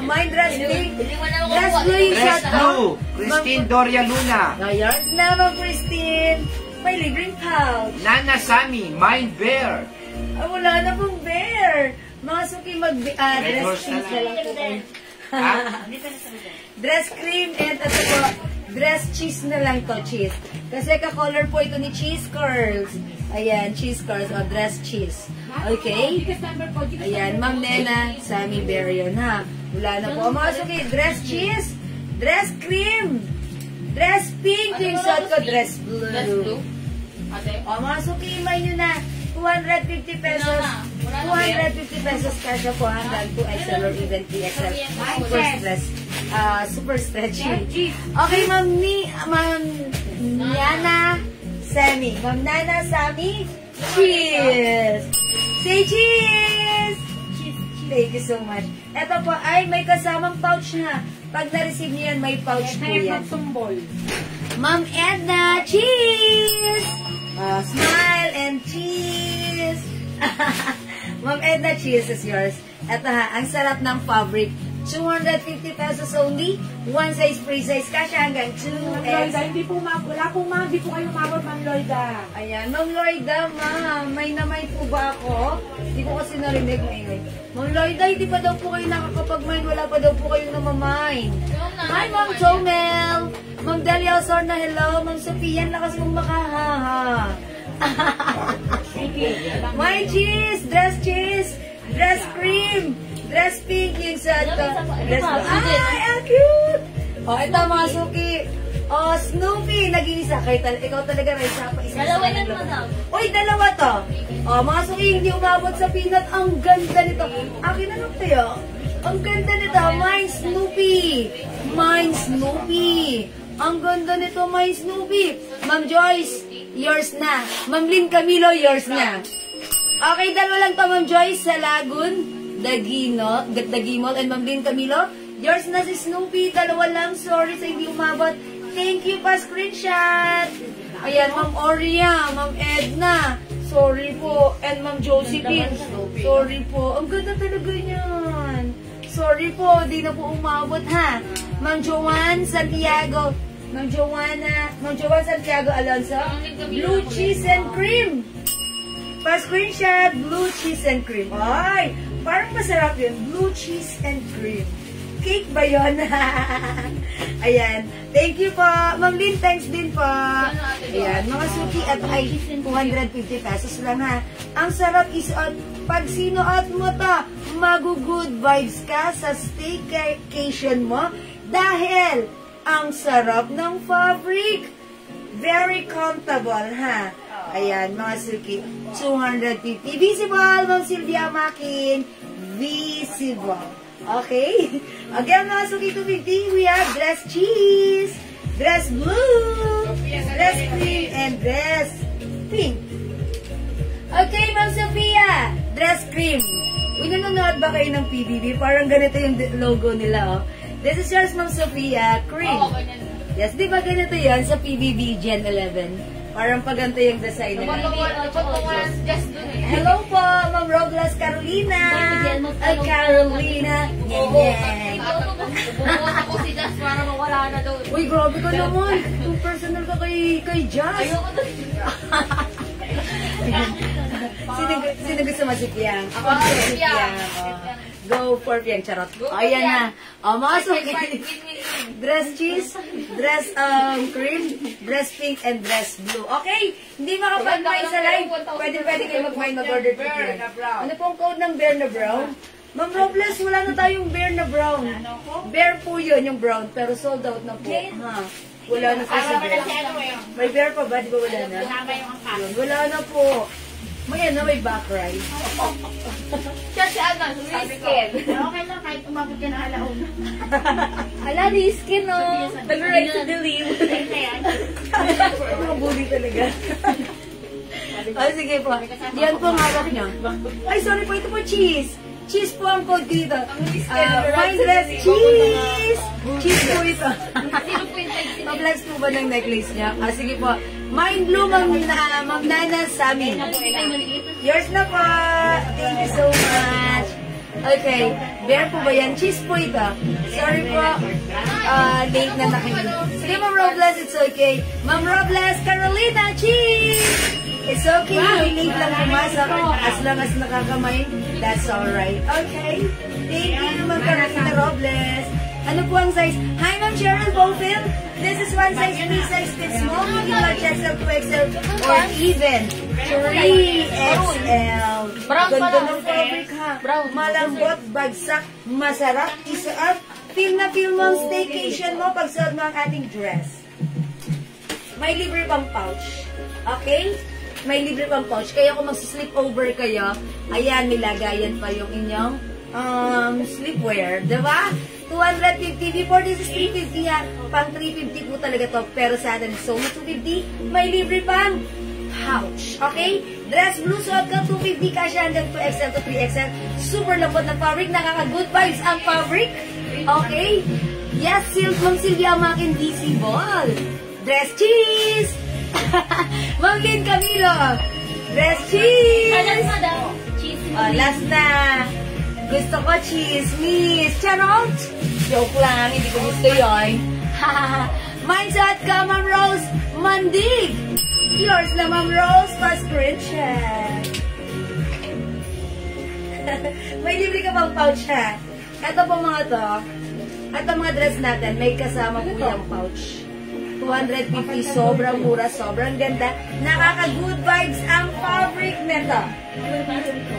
My dress pink. Hindi mo na ako Dress kuha. blue yung Dress shot, Blue, Christine Doria Luna. Ngayon na, Ma'am Christine. May libreng pouch. Nana Sami, Mind Bear. Wala na pong bear. Mga suki, Red dress horse na pink na lang po kayo. Ha? Dress cream and ito po, dress cheese na lang to, cheese. Kasi ka-color po ito ni Cheese Curls. Ayan, Cheese Curls o dress cheese. Okay? Ayan, Ma'am Nena, Sammy Bear yun ha. Wala na po. Mga suki, dress cheese, dress cream, dress pink, yung suot ko, dress blue. Dress blue? Ate? Mga suki, may nyo na. 250 pesos. 250 pesos kasya po hanggang 2XL or even 3XL. Super stress. Super stretchy. Okay, Ma'am Nana Sammy. Ma'am Nana Sammy, cheese! Say cheese! Thank you so much. Ito po ay may kasamang pouch na. Pag na-receive niyo yan, may pouch po yan. Ma'am Edna, cheese! Smile and cheese! Ma'am Edna, cheese is yours. Ito ha, ang sarap ng fabric. 250 pesos only. One size, free size. Kasya hanggang 2X. Hindi po wala po ma'am, hindi po kayo umabot, Ma'am Lloyda. Ayan, Ma'am Lloyda, ma'am. May namay po ba ako? Hindi ko kasi narinig maingay. Ma'am Lloyda, hindi pa daw po kayo nakakapag-mine. Wala pa daw po kayo namamine. Hi, Ma'am Chomel. Ma'am Delia Osorna, hello. Ma'am Sophia, lakas mong makahaha. My cheese, dress cream, dress pink, yung sa dress ang cute! Ito mga suki. Snoopy, nag-iisa. Ikaw talaga, Raisa. Dalawa yan, madam. Uy, dalawa to. Mga suki, hindi umabot sa peanut. Ang ganda nito. Akin na lang tayo. Ang ganda nito. Mine Snoopy. Mine Snoopy. Ang ganda nito, Mine Snoopy. Ma'am Joyce, yours na. Ma'am Lynn Camilo, yours na. Okay, dalawa lang to, Ma'am Joyce, sa Lagun, Dagimol, and Ma'am Lynn Camilo. Yours na si Snoopy, dalawa lang. Sorry sa hindi umabot. Thank you pa, screenshot. Ayan, Ma'am Oria, Ma'am Edna. Sorry po. And Ma'am Josephine. Sorry po. Ang ganda talaga niyan. Sorry po, di na po umabot ha. Ma'am Joanne Santiago. Ma'am Joanne Santiago Alonso. Blue cheese and cream. Pa-screenshot, blue cheese and cream. Ay, parang masarap yun. Blue cheese and cream. Cake ba yun? Ayan. Thank you po. Ma'am Lynn, thanks din po. Ayan, mga suki at ay 250 pesos lang ha. Ang sarap isuot. Pag sinuot mo to, mag-good vibes ka sa staycation mo dahil ang sarap ng fabric. Very comfortable ha. Ayan, mga suki. 250. Visible, Ma'am Sylvia Makin. Visible. Okay? Again, mga suki 250, we have dress cheese, dress blue, dress cream, and dress pink. Okay, Ma'am Sophia, dress cream. Uy, nanonood ba kayo ng PBB? Parang ganito yung logo nila, oh. This is yours, Ma'am Sophia, cream. Yes, di ba ganito yan sa PBB Gen 11? Parang paganto yung design nila. Hello po, Ma'am Roglas Carolina. Ay, Carolina. Yan. Ako si Jazz para mawala na daw. Uy, grabe ka naman. Kung personal ka kay Jazz. Sino gusto masipiyang? Ako gusto masipiyang. Go for Piang, charot. Ayan na. Mga suki. Dress cheese, dress cream, dress pink, and dress blue. Okay? Hindi makapag-mine sa live. Pwede kayo mag-mine, mag-order to Piang. Ano pong code ng Bear na Brown? Ma'am Robles, wala na tayong bear na brown. Bear po yun, yung brown, pero sold out na po. Ha? Wala na po sa bear. May bear pa ba? Di ba wala na? Yun, wala na po. May may back ride. Siya si ano, riskin. Okay lang, kahit umabot ka na alaon. Ala, riskin, no? Nag-right to believe. Mga bully talaga. Sige po. Yan po ang hawak niya. Ay, sorry po. Ito po, cheese. Cheese po ang code dito. Mindless cheese! Cheese po ito. Ma-bless po ba ng necklace niya? Sige po. Mind Blue, Ma'am Nana sa amin. Yours na po. Thank you so much. Okay. Bear po ba yan? Cheese po ito. Sorry po. Late na nakinig. Sige, Ma'am Robles, it's okay. Ma'am Robles, Carolina, cheese! It's okay. Late lang pumasok. As long as nakakamay, that's alright. Okay. Thank you, Ma'am Carolina Robles. Ano po ang size? Hi, Ma'am Cheryl Bowfield. This is one size, 3 size fits small, medium, large, XL, 2XL, or even 3XL. Ganda ng fabric ha. Malambot, bagsak, masarap, isuot. Feel na feel mo ang staycation mo pag suot mo ang ating dress. May libre pang pouch. Okay? May libre pang pouch. Kaya kung mag-slip over kayo, ayan, nilagayan pa yung inyong sleepwear. Diba? 250. Before this is 350 yan. Pang 350 po talaga to. Pero sa atin, so 250, may libre pang pouch. Okay? Dress blue, suot ka 250, kasya hanggang 2XL to 3XL. Super lambot ng fabric. Nakaka-good vibes ang fabric. Okay? Yes, silk, Ma'am Sylvia, makin DC ball. Dress cheese! Ma'am Lynn Camilo. Dress cheese! Last na. Gusto ko chismis. Charot! Joke lang, hindi ko gusto yun. Mindset ka, Ma'am Rose Mandig. Yours na, Ma'am Rose, pa-screenshot. May libre ka pang pouch, ha? Ito po mga to. Ito mga dress natin, may kasama po yung pouch. 250, sobrang mura, sobrang ganda. Nakaka-good vibes ang fabric nito.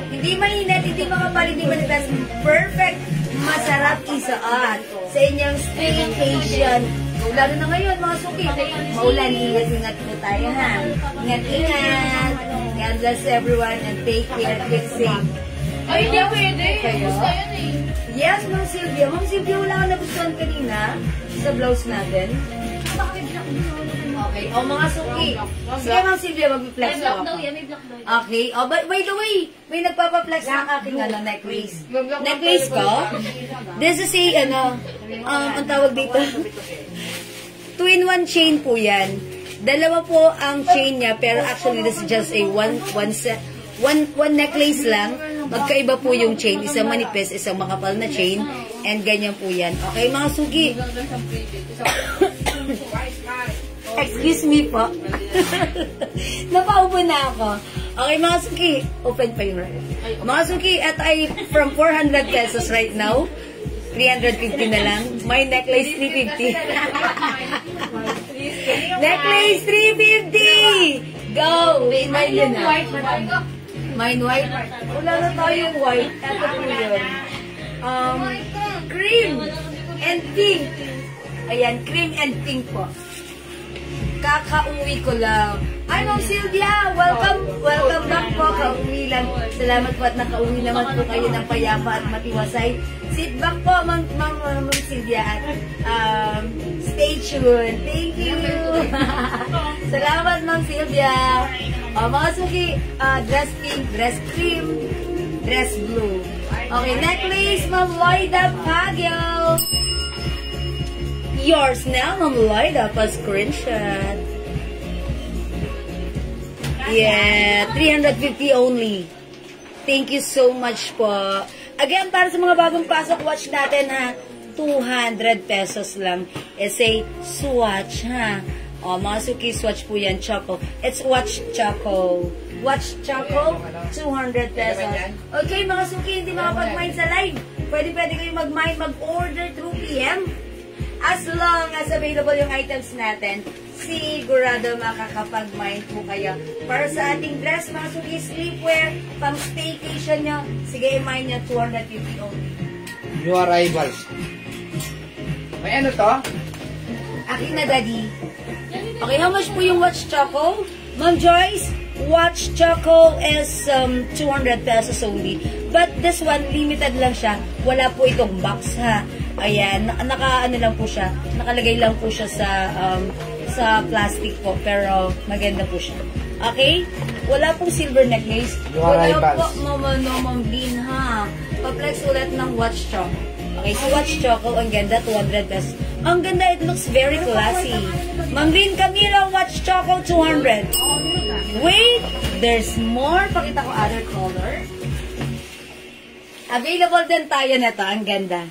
Hindi mainit, hindi makapal, hindi manigas. Perfect, masarap isuot sa inyong staycation. Lalo na ngayon, mga suki. Maulan, ingat-ingat po tayo, ha? Ingat-ingat. God bless everyone and take care. Keep safe. Ay, hindi pwede. Gusto yun eh. Yes, Ma'am Sylvia. Ma'am Sylvia, wala ka nagustuhan kanina sa blouse natin. Okay. O, mga suki. Sige, Ma'am Sylvia, mag-flex May ko block daw ako. yan, may block daw yan. Okay. Oh, by the way, may nagpapaflex ng aking necklace. Necklace ko. This is a, ang tawag dito. 2-in-1 chain po yan. Dalawa po ang chain niya, pero actually this is just a one necklace lang. Magkaiba po yung chain. Isang manipis, isang makapal na chain. And ganyan po yan. Okay, mga sugi. Excuse me po. Napaupo na ako. Okay, mga suki. Open pa yung ref. Mga suki, at ay from 400 pesos right now. 350 na lang. My necklace, 350. Necklace, 350! Go! Mine yun na. Mine white? Wala na tayong white. Ito po yun. Cream and pink. Ayan, cream and pink po. Kakauwi ko lang. Ay, Ma'am Sylvia, welcome. Welcome back po. Kauwi lang. Salamat po at nakauwi naman po kayo ng payapa at matiwasay. Sit back po, Ma'am Sylvia, at stay tuned. Thank you. Salamat, Ma'am Sylvia. Mga suki, dress pink, dress cream, dress blue. Okay, necklace, Ma'am Lloyda Pagyo. Yours now, Ma'am Lloyda, pa-screenshot. Yeah, 350 only. Thank you so much po. Again, para sa mga bagong pasok, watch natin ha. 200 pesos lang. It's a swatch ha. O, mga suki, swatch po yan, Choco. It's watch Choco. Watch Choco, 200 pesos. Okay, mga suki, hindi makapag-mind sa live. Pwede kayo mag-mind, mag-order through PM. As long as available yung items natin, sigurado makakapag-mind po kayo. Para sa ating dress, mga suki, sleepwear, pang staycation nyo, sige, mind nyo, 250 only. New arrivals. May ano to? Akin na, Daddy. Okay, how much po yung Watch Choco? Ma'am Joyce, Watch Choco is 200 pesos only. But this one, limited lang siya. Wala po itong box, ha? Ayan, ano lang po siya. Nakalagay lang po siya sa plastic po. Pero maganda po siya. Okay? Wala pong silver necklace. Wala po, Ma'am Bean, ha? Pa-flex ulit ng Watch Choco. Okay, so Watch Choco, ang ganda, 200 pesos. Ang ganda, it looks very classy. Ma'am Bean, Camila, Watch Choco, 200. Wait, there's more. Pakita ko other color. Available din tayo na to. Ang ganda.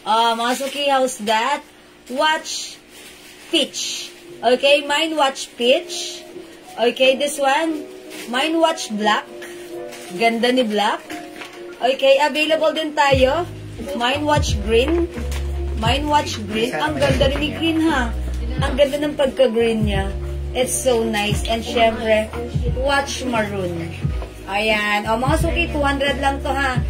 Mga suki, how's that? Watch Peach. Okay, mine Watch Peach. Okay, this one. Mine Watch Black. Ganda ni Black. Okay, available din tayo. Mine Watch Green. Mine Watch Green. Ang ganda rin ni Green, ha? Ang ganda ng pagka-green niya. It's so nice. And syempre, Watch Maroon. Ayan. O, mga suki, 200 lang to, ha?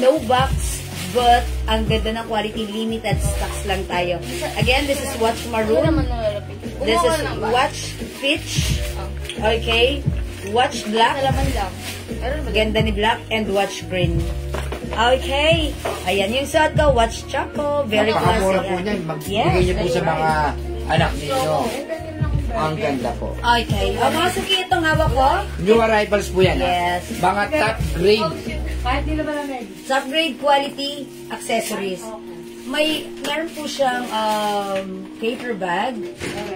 No box, but ang ganda ng quality. Limited stocks lang tayo. Again, this is Watch Maroon. This is Watch Peach. Okay. Watch Black. Ganda ni Black. And Watch Green. Okay. Ayan yung suot ko. Watch Choco. Very classy. Napakamura po niyan. Magbigay niyo po sa mga anak ninyo. Ang ganda po. Okay. O, mga suki, itong hawak ko. New arrivals po yan. Yes. Mga top grade. Top grade quality accessories. Meron po siyang paper bag.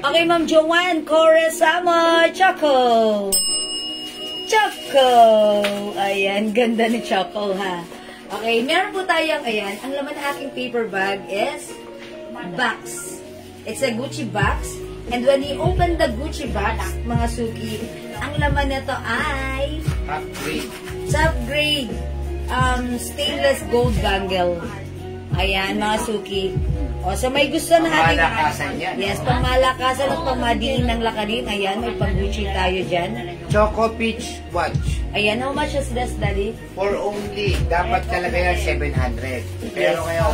Okay, Ma'am Joanne, Koresama, Choco. Choco. Ayan, ganda ni Choco, ha. Okay, meron po tayong, ayan, ang laman ng aking paper bag is box. It's a Gucci box. And when you open the Gucci box, mga suki, ang laman nito ay Top grade. top grade stainless gold bangle. Ayan, mga suki. O, so may gusto na ating... Pangmalakasan yan. Yes, pangmalakasan at pangmadiin ng lakarin. Ayan, may pang-Gucci tayo dyan. Choco Peach Watch. Ayan, how much is this, Daddy? For only, dapat talaga yan 700. Pero ngayon,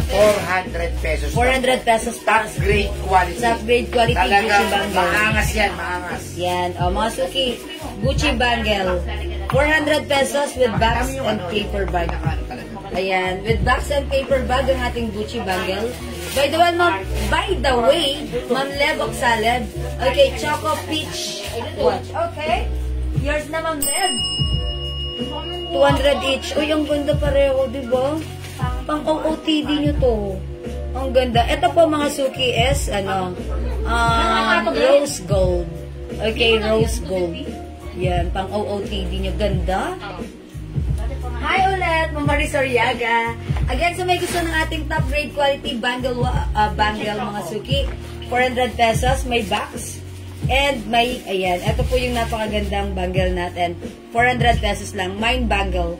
400 pesos. 400 pesos Top grade quality. Top grade quality Talagang Gucci bangle. maangas yan, maangas. Yan, o, mga suki. Gucci bangle. 400 pesos with box and paper bag. Ayan, with box and paper bag ang ating Gucci bangle. By the way, Ma'am Leb Oxaleb. Okay, Choco Peach watch. Okay. Yours na, Ma'am Leb. 200 each. Uy, ang ganda pareho, di ba? Pang OOTD nyo to. Ang ganda. Ito po, mga suki is, rose gold. Okay, rose gold. Yan, pang OOTD nyo. Ganda. Hi ulit, Ma'am Marisol Yaga. Again, so may gusto ng ating top grade quality bangle, mga suki. 400 pesos, may box. And may, ayan, ito po yung napakagandang bangle natin. 400 pesos lang. Mine bangle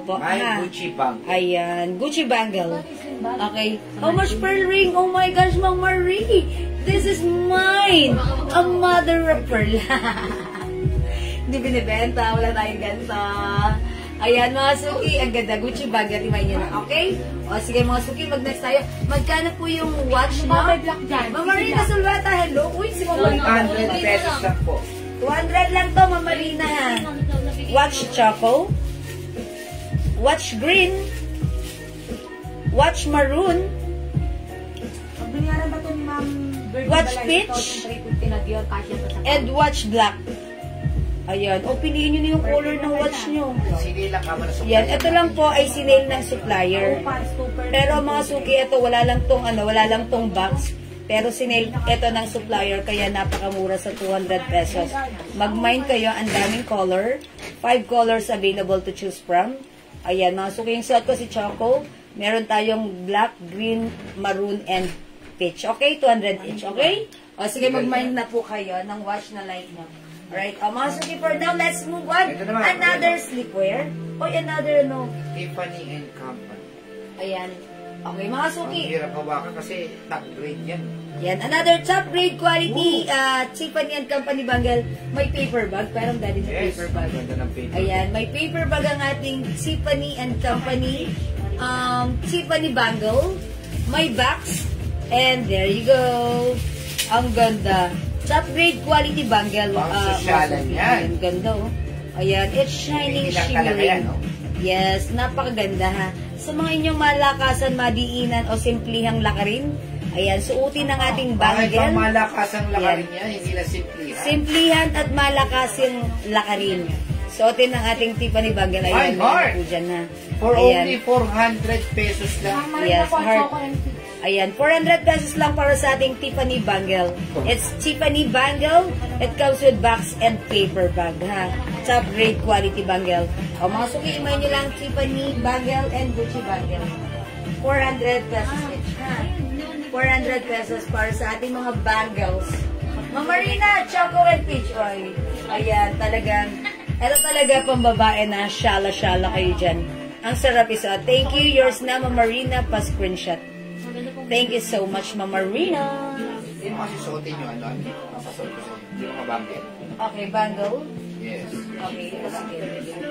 po. May Gucci bangle. Ayan, Gucci bangle. Okay. How much pearl ring? Oh my gosh, Ma'am Marie. This is mine. A mother of pearl. Hindi binibenta. Wala tayong ganito. Ayan, mga suki, ang ganda. Gucci bag, rimay nyo na. Okay? O, sige mga suki, mag-next tayo. Magkano po yung watch nyo? Ma'am Marina Sulwata, hello? Uy, si Ma'am Marina. 200 pesos lang po. 200 lang to, Ma'am Marina. Watch Choco. Watch Green. Watch Maroon. Watch Peach. And Watch Black. Ayan. O, piliin nyo na yung color ng watch nyo. Sinil lang ka mo na Yan. Ito lang po ay sinail ng supplier. Pero mga suki, ito wala lang tong box. Pero sinail ito ng supplier, kaya napakamura sa 200 pesos. Mag-mine kayo, ang daming color. 5 colors available to choose from. Ayan, mga suki, yung suot ko si Choco. Meron tayong black, green, maroon, and peach. Okay? 200 each. Okay? O, sige, mag-mine na po kayo ng watch na light nyo. Alright, mga suki, for now, let's move on. Another sleepwear. O, another, Tiffany and Company. Ayan. Okay, mga suki. Ang hirap hawakan kasi top grade yan. Yan, another top grade quality Tiffany & Company bangle. May paper bag. Parang dali na Yes, paper bag. ganda ng paper. Ayan, may paper bag ang ating Tiffany & Company Tiffany bangle. May box. And there you go. Ang ganda. Top grade quality bangle. Pang sosyalan yan. Ang ganda, oh. Ayan, it's shining, Hindi lang talaga yan, shimmering. no? Yes, napakaganda ha. Sa mga inyong malakasan, madiinan o simplihang lakarin, ayan, suotin ng ating Bakit bang bangle. malakas ang lakarin niya? Hindi na simple, ha? Simplihan at malakasing lakarin. Suotin ng ating Tiffany bangle. Ayan, My heart! po dyan, ha. For Ayan. only 400 pesos lang. Yes, heart. Ayan, 400 pesos lang para sa ating Tiffany bangle. It's Tiffany bangle. It comes with box and paper bag, ha. Top grade quality bangle. O, mga suki, imay nyo lang Tiffany bangle and Gucci bangle. 400 pesos each, ha. 400 pesos para sa ating mga bangles. Mama Marina, Choco and Peach Oil. Ayan, talagang, ito talaga pambabae na shala-shala kayo dyan. Ang sarap isa. Thank you, yours na, Mama Marina, pa-screenshot. Thank you so much, Mama Marina. Hindi mo kasi suotin yung ano, masasot ko sa inyo. Yung mga bangle. Okay, bangle. Yes. Okay, sige.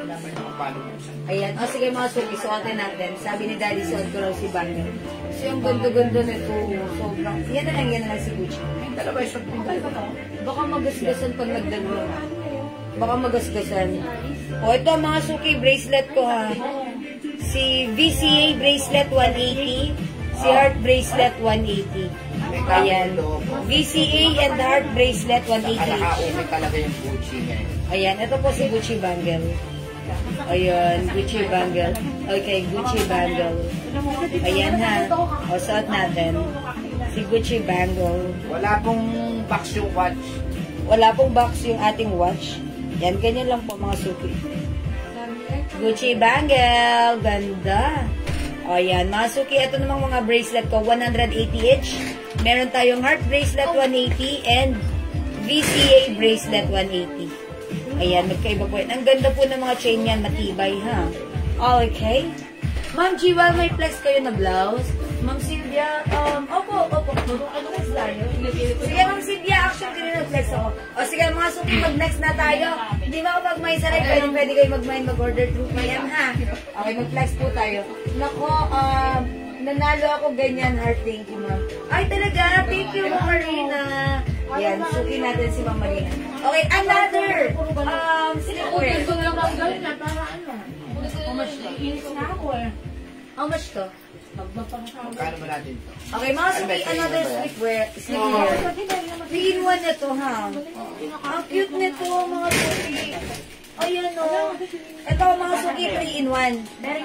May mga paano mo sa Ayan, o sige mga suki, suotin natin. Sabi ni Daddy, suot ko raw si bangle. So yung gundo-gundo nito, sobrang, yan na lang si Gucci. yung dalawa yung suot mo. Baka magasgasan pag nagdalo. Baka magasgasan. O ito mga suki, bracelet ko ha. Si VCA bracelet 180. Si heart bracelet 180. Ayan. VCA and the heart bracelet 180 each. Nakaka-umi talaga yung Gucci ngayon. Ayan, ito po si Gucci bangle. Ayan, Gucci bangle. Okay, Gucci bangle. Ayan ha. O, suot natin. Si Gucci bangle. Wala pong box yung watch. Wala pong box yung ating watch. Yan, ganyan lang po mga suki. Gucci bangle. Ganda. O yan, mga suki, ito namang mga bracelet ko, 180 each. Meron tayong heart bracelet 180 and VCA bracelet 180. Ayan, magkaiba po yan. Ang ganda po ng mga chain yan, matibay ha. Okay. Ma'am G, while may flex kayo na blouse, Ma'am Sylvia, opo, ano flex tayo? Sige, Ma'am Sylvia, actually, din nag-flex ako. O sige, mga suki, mag-flex na tayo. Hindi ba kapag may saray, pwede kayo mag-order through pa yan, ha? Okay, mag-flex po tayo. Nako, nanalo ako ganyan, heart, thank you, ma'am. Ay, talaga, thank you, Ma'am Marina. Yan, suki natin si Ma'am Marina. Okay, another, slipwear. How much to? Magkano ba natin ito? Okay, mga suki, another slipwear. 3-in-1 na to, ha? Ang cute nito, mga suki. Ayan o. Ito, mga suki, 3-in-1.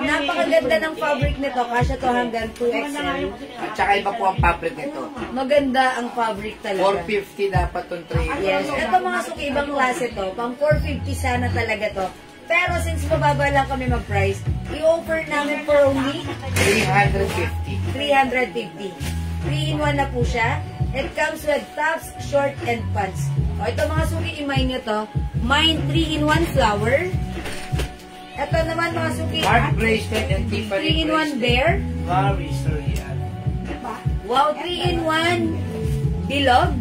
Napakaganda ng fabric nito. Kasya to hanggang 2XL. At saka iba po ang fabric nito. Maganda ang fabric talaga. 450 dapat itong 3. Yes. Ito, mga suki, ibang klase to. Pang 450 sana talaga to. Pero since mababa lang kami mag-price, i-offer namin for only 350. 350. 3-in-1 na po siya. It comes with tops, short, and pants. O, ito mga suki, imay nyo to. Mine 3-in-1 flower. Ito naman mga suki, Heart bracelet and Tiffany 3-in-1 bear. Very sorry yan. Wow, 3-in-1 bilog.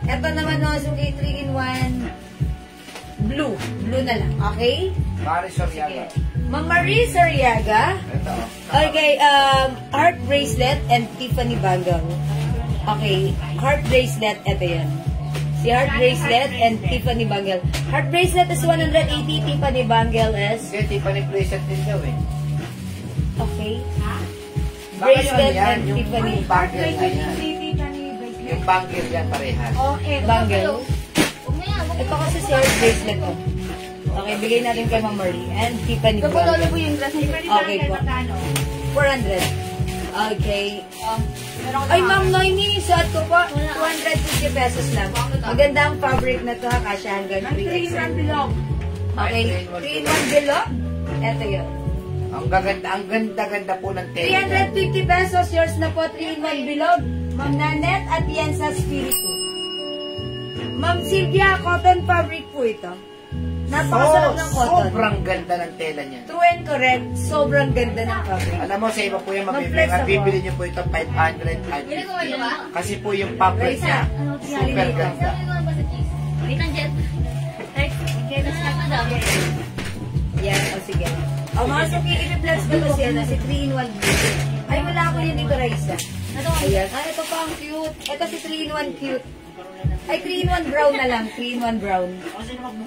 Ito naman mga suki, 3-in-1 blue. Blue na lang, okay? Very sorry yan. Ma'am Marie Sariaga. Ito. Okay, heart bracelet and Tiffany bangle. Okay, heart bracelet, ito yan. Si heart bracelet and Tiffany bangle. Heart bracelet is 180, Tiffany bangle is... Kasi Tiffany bracelet din daw eh. Okay. Baka Bracelet yun yan, and yung Tiffany. bangle na yan. Yung bangle yan parehas. Bangle. Ito kasi si heart bracelet ko. Okay, bigay natin kay Ma'am Marie and Tiffany bangle. Okay po. 400. Okay. Ay, Ma'am Noemi, suot ko po. 250 pesos lang. Maganda ang fabric na to ha, kasya hanggang 3XL. Okay, 3-in-1 below. Ito yun. Ang ganda po ng tela. 350 pesos, yours na po, 3-in-1 bilog. Ma'am Nanette at yan sa Spiritu. Ma'am Sylvia, cotton fabric po ito. Napakasarap ng cotton. Sobrang ganda ng tela niya. True and correct. Sobrang ganda ng fabric. Alam mo, sa iba po yung Mag-flex ako. mabibili niyo po ito 500 at kasi po yung fabric niya super ganda. Wait lang, Jet. Kaya na-start na daw. Yan, o sige. O mga suki, i-flex ko to siya na si 3-in-1 blue. Ay, wala ko yun dito, Raisa. Ayan. Ah, ito pa ang cute. Ito si 3-in-1 cute. Ay, 3-in-1 brown na lang. 3-in-1 brown.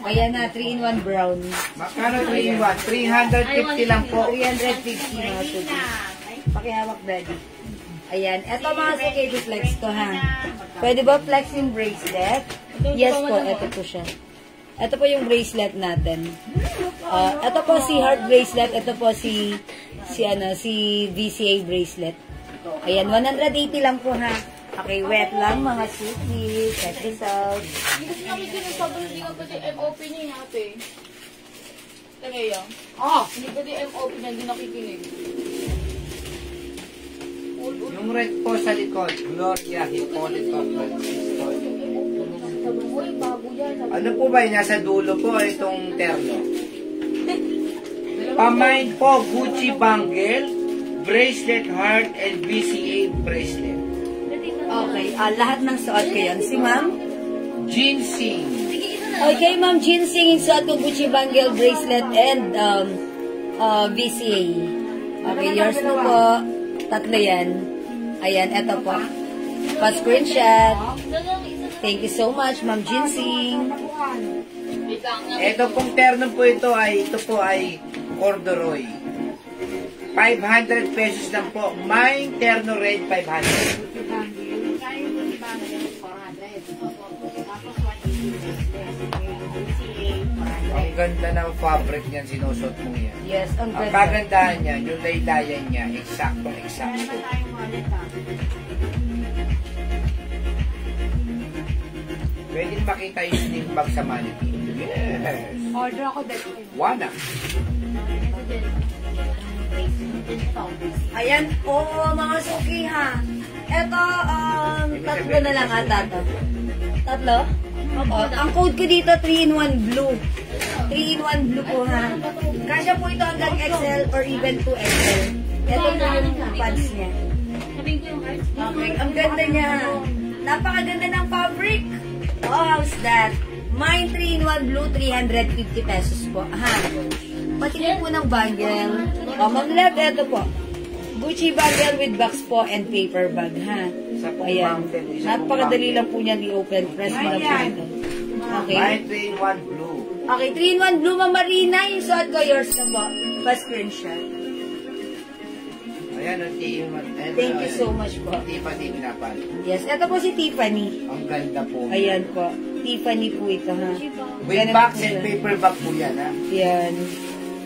Ayan na, 3-in-1 brown. Magkano 3-in-1? 350 lang po. 350 mga suki. Pakihawak, daddy. Ayan. Ito mga suki, i-flex to ha. Pwede ba flex yung bracelet? Yes po, ito po siya. Ito po yung bracelet natin. Ito po si heart bracelet. Ito po si VCA bracelet. Ayan, 180 lang po ha. Okay, wet lang mga suki. Check this out. Hindi kasi nakikinig sa hindi nga pati MOP niya yung ate. Tagay yan. Hindi pati MOP niya, hindi nakikinig. Yung red po sa likod, Gloria Hippolyto Francisco. Uy, bago yan. Ano po ba yung nasa dulo po itong terno? Pamain po, Gucci bangle, bracelet heart, and BCA bracelet. Okay, lahat ng suot ko yan. Si ma'am? Ginseng. Okay, ma'am, ginseng yung suot ko, Gucci bangle, bracelet, and VCA. Okay, yours na po. Tatlo yan. Ayan, eto po. Pa-screenshot. Thank you so much, ma'am Ginseng. Ito pong terno po ito ay corduroy. 500 pesos lang po. May terno red 500. Ang ganda ng fabric niyan, sinusot mo yan. Yes, ang Ang ganda. kagandahan niya, yung laylayan niya, eksaktong-eksakto. Pwede makita yung sling bag sa mannequin. Yes. Order ako dito. Wana. Ayan, oo, mga suki ha. Ito, tatlo na lang ata to. Tatlo? Ang code ko dito, 3-in-1 blue. 3-in-1 blue po ha. Kasya po ito hanggang XL or even 2XL. Ito po yung pants niya. Sabihin ko yung hearts. Okay, ang ganda niya. Napakaganda ng fabric. Oh, how's that? Mine 3-in-1 blue, 350 pesos po. Ha. Patingin po ng bangle. Oh, Ma'am Lev, ito po. Gucci bangle with box po and paper bag, ha. Ayan. Napakadali lang po niyan i-open. Press mo lang po ito. Okay. May 3-in-1 blue. Okay, 3-in-1 blue, Ma'am Marina. Yung suot ko, yours na po. Pa-screenshot. Ayan, ang tingin. Thank you so much po. Tiffany pinapal. Yes, ito po si Tiffany. Ang ganda po. Ayan po. Tiffany po ito, ha. With Ganun box po and siya. paper bag po yan, ha? Yan.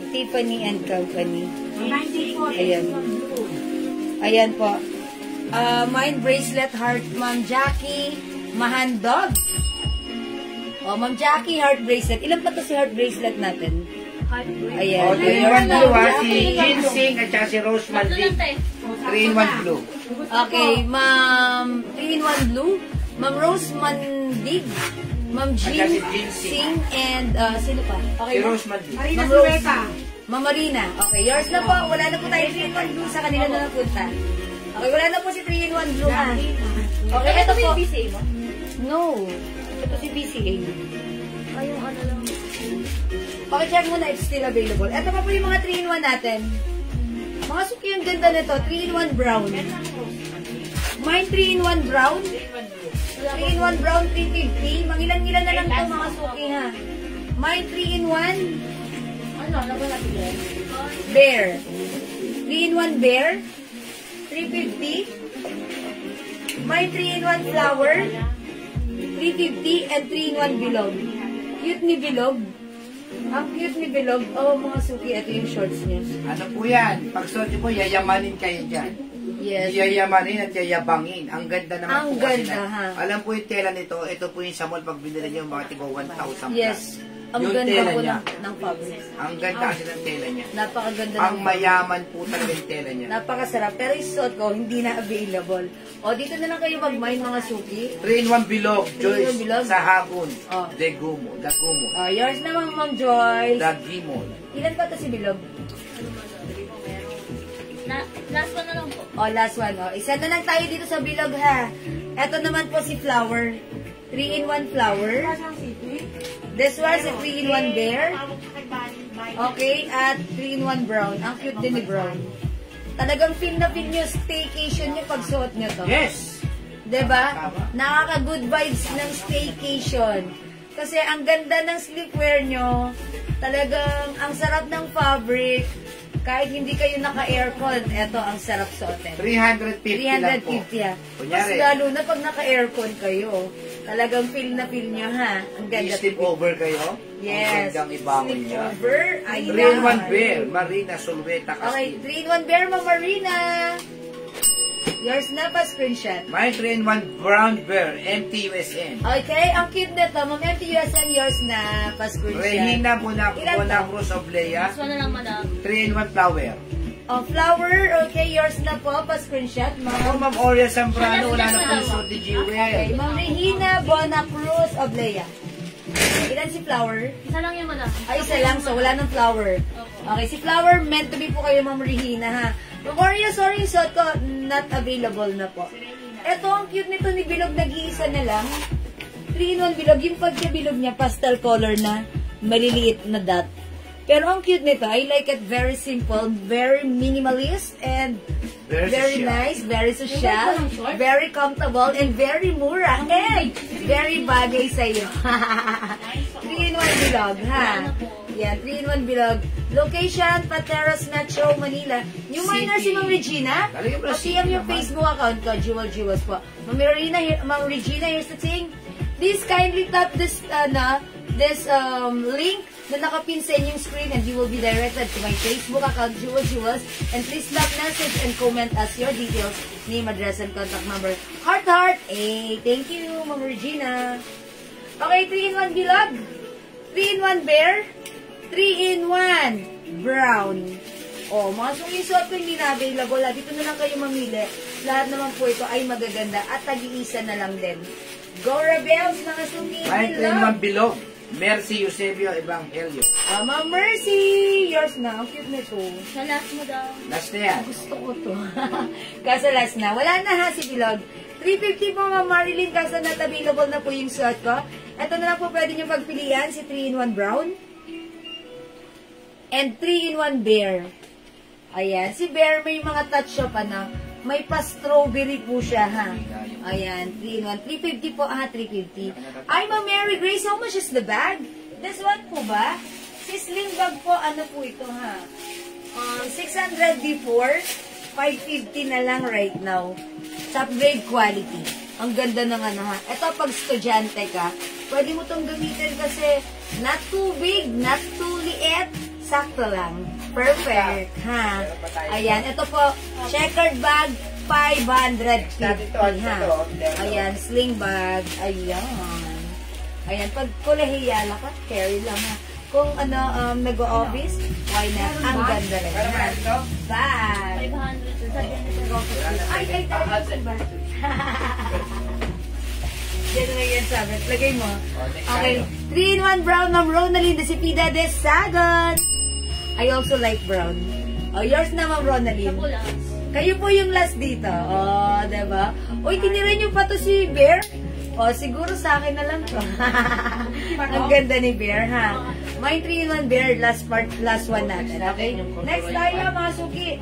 Tiffany and Company. Ayan. Ayan po. Mine bracelet heart, Ma'am Jackie Mahandog. Oh, Ma'am Jackie heart bracelet. Ilan pa to si heart bracelet natin? Ayan. O, 3-in-1 blue, ha? Si Ginseng at saka si Rose Tatlo Maldi. lang, te. 3-in-1 blue. Okay, Ma'am 3-in-1 blue, Ma'am Rose Mandig, Ma'am At saka si Jean Ginseng. Singh, and sino pa? Okay, Si Rose Maldi. Ma'am Rose. Ma'am Marina. Okay, yours na po. Wala na po tayo 3-in-1 blue sa kanila na napunta. Okay, wala na po si 3-in-1 blue ha. Okay, ito po. BCA mo? No. Ito si BCA. Ay, yung ano lang. Pakicheck mo na if still available. Ito pa po yung mga 3-in-1 natin. Mga suki yung ganda nito. 3-in-1 brown. Mine 3-in-1 brown. 3-in-1 brown 350. Mangilan-ngilan na lang ito mga suki ha. Mine 3-in-1 Ano? Ano ba natin yan? bear. 3-in-1 bear. 350. Mine 3-in-1 flower. 350 and 3-in-1 bilog. Cute ni bilog. Ang cute ni bilog. Oh, mga suki. Ito yung shorts niya. Ano po yan? Pag suot niyo po, yayamanin kayo dyan. Yes. Yayamanin at yayabangin. Ang ganda naman Ang po kasi ganda, na. ha? Alam po yung tela nito, ito po yung sa mall, pag binila niyo mga tigo 1,000 Yes. plus. Ang Yung ganda tela po niya. ng fabric. Ang ganda kasi ng tela niya. Napakaganda Ang ng mayaman po talaga yung tela niya. Napakasarap. Pero yung suot ko, hindi na available. O, dito na lang kayo mag-mine mga suki. 3-in-1 bilog, 3-in-1 Joyce, bilog. sa Hagon, Oh. Dagumo, O, yours naman, Ma'am Joyce. Dagimon. Ilan pa to si Bilog? Last one na lang po. O, last one. O, isa na lang tayo dito sa Bilog, ha. Ito naman po si Flower. 3-in-1 Flower. This one si 3-in-1 Bear. Okay, at 3-in-1 Brown. Ang cute din ni Brown. Talagang feel na feel nyo staycation nyo pag suot nyo to. Yes! Diba? Nakaka-good vibes ng staycation. Kasi ang ganda ng sleepwear nyo. Talagang ang sarap ng fabric. Kahit hindi kayo naka-aircon, eto ang sarap suotin. 350 lang po. 350 ah. Mas Kunyari, lalo na pag naka-aircon kayo. Talagang feel na feel nyo ha. Ang ganda. sleep over kayo. Yes. Ang gandang ibangon Sleep niya. over. Ayan. 3-in-1 Bear, Marina, Solveta, Okay, Castillo. 3-in-1 Bear, Mama Marina. Yours na pa, screenshot. My 3-in-1 Brown Bear, MTUSN. Okay, ang cute nito. Ma'am MTUSN, yours na pa, screenshot. Regina Ilan Bonacruz Oblea, Last one na lang, madam. 3-in-1 Flower. Oh, Flower, okay, yours na po, pa, screenshot, Ako, ma'am. Ma'am Aurea Zambrano, wala na po suot ni Okay, Jewel. Ma'am Regina Bonacruz Oblea. Ilan si Flower? Isa lang yung madam. Ay, isa lang, so wala ng Flower. Okay, si Flower, meant to be po kayo, Ma'am Regina, ha? Ma'am Aurea, sorry, yung suot ko, not available na po. Ito, ang cute nito ni Bilog, nag-iisa na lang. 3-in-1 Bilog, yung pagka-bilog niya, pastel color na, maliliit na dot. Pero ang cute nito, I like it very simple, very minimalist, and Very very social. nice, very social, very comfortable, and very mura. And very bagay sa'yo. 3-in-1 Bilog, ha? Yan, 3-in-1 Bilog. Location, Pateros Metro, Manila. New miner si Ma'am Regina. Talagang pala PM yung naman. Facebook account ko, Jewels po. Ma'am Regina, here's the thing. Please kindly tap this, link na nakapin sa inyong screen and you will be directed to my Facebook account, Jewels. And please love message and comment us your details, name, address, and contact number. Heart. Hey, thank you, Ma'am Regina. Okay, 3-in-1 Bilog. 3-in-1 Bear. 3-in-1 Brown. O, mga sumisot ko hindi na available. Dito na lang kayo mamili. Lahat naman po ito ay magaganda at tag-iisa na lang din. Go Rebels, mga My sumilog! 3-in-1 Bilog, Mercy Eusebio Evangelio. Ma'am Mercy! Yours na. Ang cute nito. Sa last mo daw. Last na yan. Gusto ko to. Kaso last na. Wala na ha si Bilog. 350 po Ma'am Marilyn. Kaso not available na po yung suot ko. Ito na lang po pwede nyo pagpilian. Si 3-in-1 Brown. And 3-in-1 Bear. Ayan. Si Bear may mga touch pa na. May pa-strawberry po siya, ha? Ayan, 3-in-1. 350 po, 350. Ay, Ma'am Mary Grace, how much is the bag? This one po ba? Si sling bag po, ano po ito, ha? 600 before, 550 na lang right now. Top grade quality. Ang ganda ng ano, ha? Ito, pag estudyante ka, pwede mo itong gamitin kasi not too big, not too liit, sakto lang. Perfect, ha? Ayan, ito po, checkered bag, 550, ha? Ayan, sling bag, ayan. Ayan, pag kulahiyala ka, carry lang, ha? Kung ano, nag-o-office, why not? Ang ganda rin, ha? Bag. 500. Sa Jennifer. Ay, bag. Yan na yan sabi. Lagay mo. Okay. 3-in-1 Brown, Ma'am Ronaldine, Desipida de Sagon. I also like brown. Oh, yours na, Ma'am Ronaldine. Ako last. Kayo po yung last dito. Oh, diba? Uy, tinira nyo pa to si Bear. Oh, siguro sa akin na lang to. Ang ganda ni Bear, ha? My 3-in-1 Bear, last one natin. Okay? Next tayo, mga suki.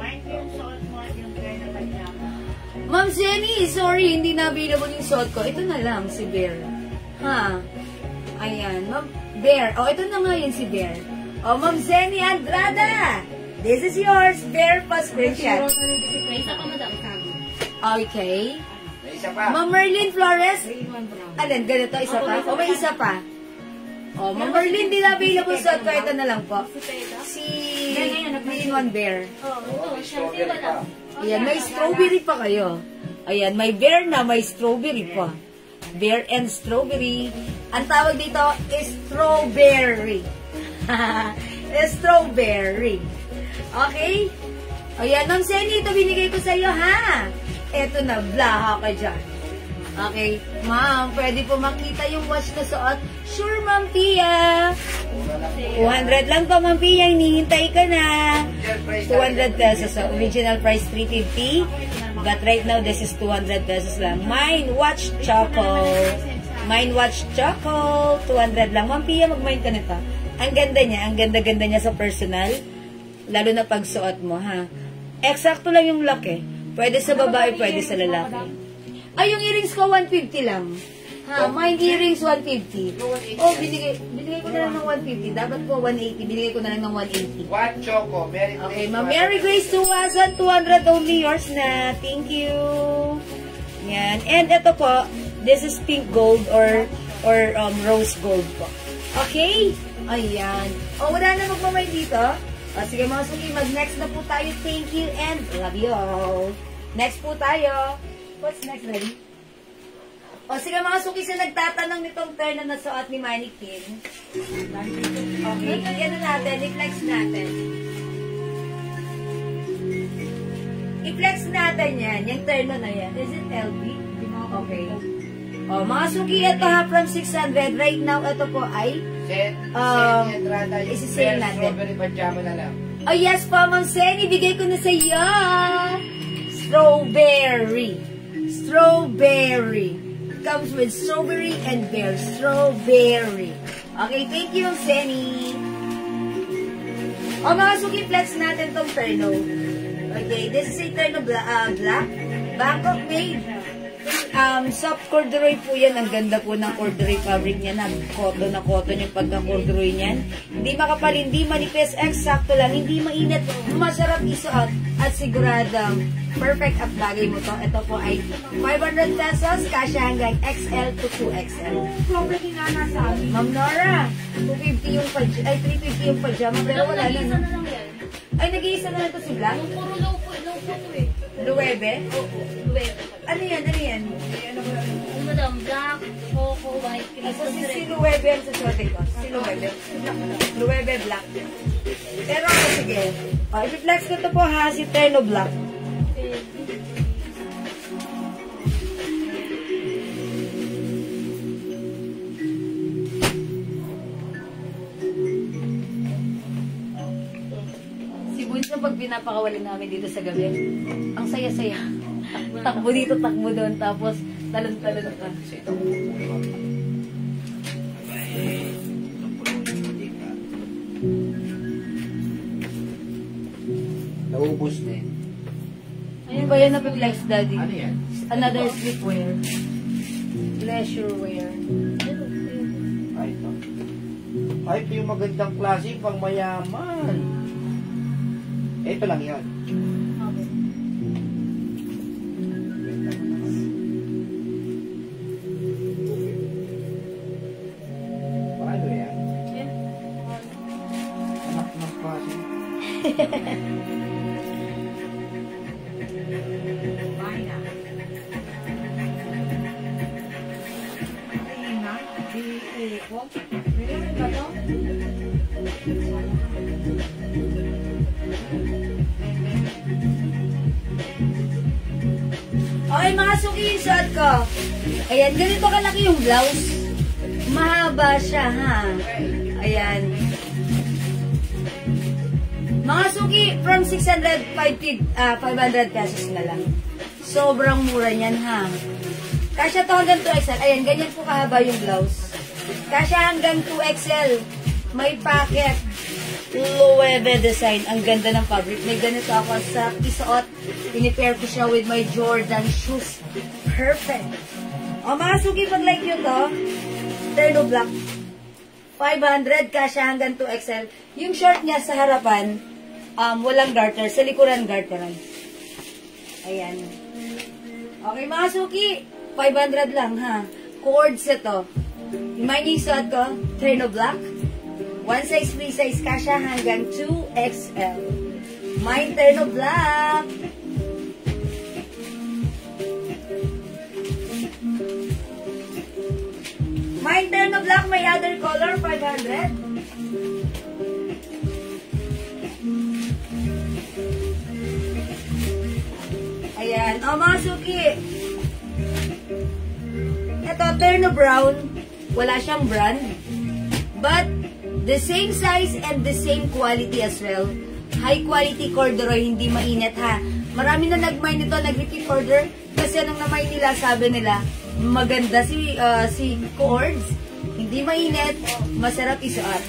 Ma'am Jenny, sorry, hindi na available yung suot ko. Ito na lang, si Bear. Ha? Ayan, Ma'am Bear. Oh, ito na nga yun si Bear. Oh, Ma'am Jenny Andrada. This is yours. Bear pa screenshot. May isa ka, madam. Okay. May isa pa. Ma'am Merlin Flores. Alin, ganito, isa pa? O may isa pa? O, Ma'am Merlin, di na available suot ko. Ito na lang po. Si 3-in-1 Bear. Oh, ito. Siyempre wala. Ayan, may strawberry pa kayo. Ayan, may bear na, may strawberry pa. Bear and strawberry. Ang tawag dito is strawberry. Strawberry. Okay? O yan, Ma'am Senny, ito binigay ko sa iyo, ha? Ito na, blaha ka dyan. Okay? Ma'am, pwede po makita yung watch na suot. Sure, Ma'am Pia. 200 lang po, Ma'am Pia. Hinihintay ka na. 200 pesos. So, original price, 350. But right now, this is 200 pesos lang. Mine watch choco. Mine watch choco. 200 lang. Ma'am Pia, mag-mind ka nito. Ang ganda niya. Ang ganda-ganda niya sa personal. Lalo na pag suot mo, ha? Eksakto lang yung lock, eh. Pwede sa babae, pwede sa lalaki. Ay, yung earrings ko, 150 lang. Ha, mine earrings, 150. Oh, binigay ko na lang ng 150. Dapat po 180. Binigay ko na lang ng 180. What choco? Merry Grace. Okay, Ma'am Mary Grace, 2,200 only yours na. Thank you. Yan. And ito po, this is pink gold or rose gold po. Okay? Ayan. O, wala na magmamay dito. O, sige mga suki, mag-next na po tayo. Thank you and love you all. Next po tayo. What's next, ready? O, sige mga suki, sa nagtatanong nitong turn na nasuot ni Mannequin. Okay, yan na natin. I-flex natin. I-flex natin yan. Yung turn na yan. Is it LB? Okay. O, mga suki, ito ha, from 600. Right now, ito po ay isi-sale natin. Strawberry pajama na lang. Oh, yes po, Ma'am Senny. Bigay ko na sa iyo. Strawberry. Strawberry. Comes with strawberry and bear. Strawberry. Okay, thank you, Ma'am Senny. O, mga suki, flex natin tong terno. Okay, this is a terno black. Bangkok made. Soft corduroy po yan. Ang ganda po ng corduroy fabric niya. Cotton na cotton yung pagka-corduroy niyan. Hindi makapal, hindi manipis, eksakto lang, hindi mainit, masarap isuot at siguradong perfect at bagay mo to. Ito po ay 500 pesos, kasya hanggang XL to 2XL. Property na nasa amin. Ma'am Nora, 250 yung ay 350 yung pajama, pero wala na. Nag-iisa na lang yan. Ay, nag-iisa na lang ito si Black? Yung puro low po eh. Luwebe? Oo, luwebe. Ano yan? Ano yan? Ano madam, black, coco, white, So, crystal si red. Luwebe ang susuotin ko. Si Luwebe. Luwebe black. Pero sige. I-flex ko to po ha, si Terno Black. Si Bunso pag pinapakawalan namin dito sa gabi, ang saya-saya. Takbo dito, takbo doon, tapos talon-talon ka. Naubos na eh. Ayun ba yan na flex, Daddy? Ano yan? Another sleepwear. Leisure wear. Ay, ito. Ay, ito yung magandang klase, pang mayaman. Ito lang yun. Paano yan? Anak ng klase. Okay, mga suki, yung suot ko. Ayan, ganito kalaki yung blouse. Mahaba siya, ha? Ayan. Mga suki, from 600, 500 pesos na lang. Sobrang mura niyan, ha? Kasya to hanggang 2XL. Ayan, ganyan po kahaba yung blouse. Kasya hanggang 2XL. May packet. Loewe design. Ang ganda ng fabric. May ganito ako sa isuot. Pinipair ko siya with my Jordan shoes. Perfect. O mga suki, pag like nyo to, Terno Black. 500, kasya hanggang 2XL. Yung short niya sa harapan, walang garter. Sa likuran, garteran. Ayan. Okay, mga suki, 500 lang, ha? Cords ito. Yung may suot ko, Terno Black. One size, free size, kasya hanggang 2XL. Mine Terno Black. Mine Terno Black, may other color, 500. Ayan. O, mga suki. Ito, Terno Brown. Wala siyang brand. But, the same size and the same quality as well. High quality corduroy, hindi mainit ha. Marami na nag-mine nito, nag-repeat order. Kasi anong na-mine nila, sabi nila, maganda si cords. Hindi mainit, masarap isuot.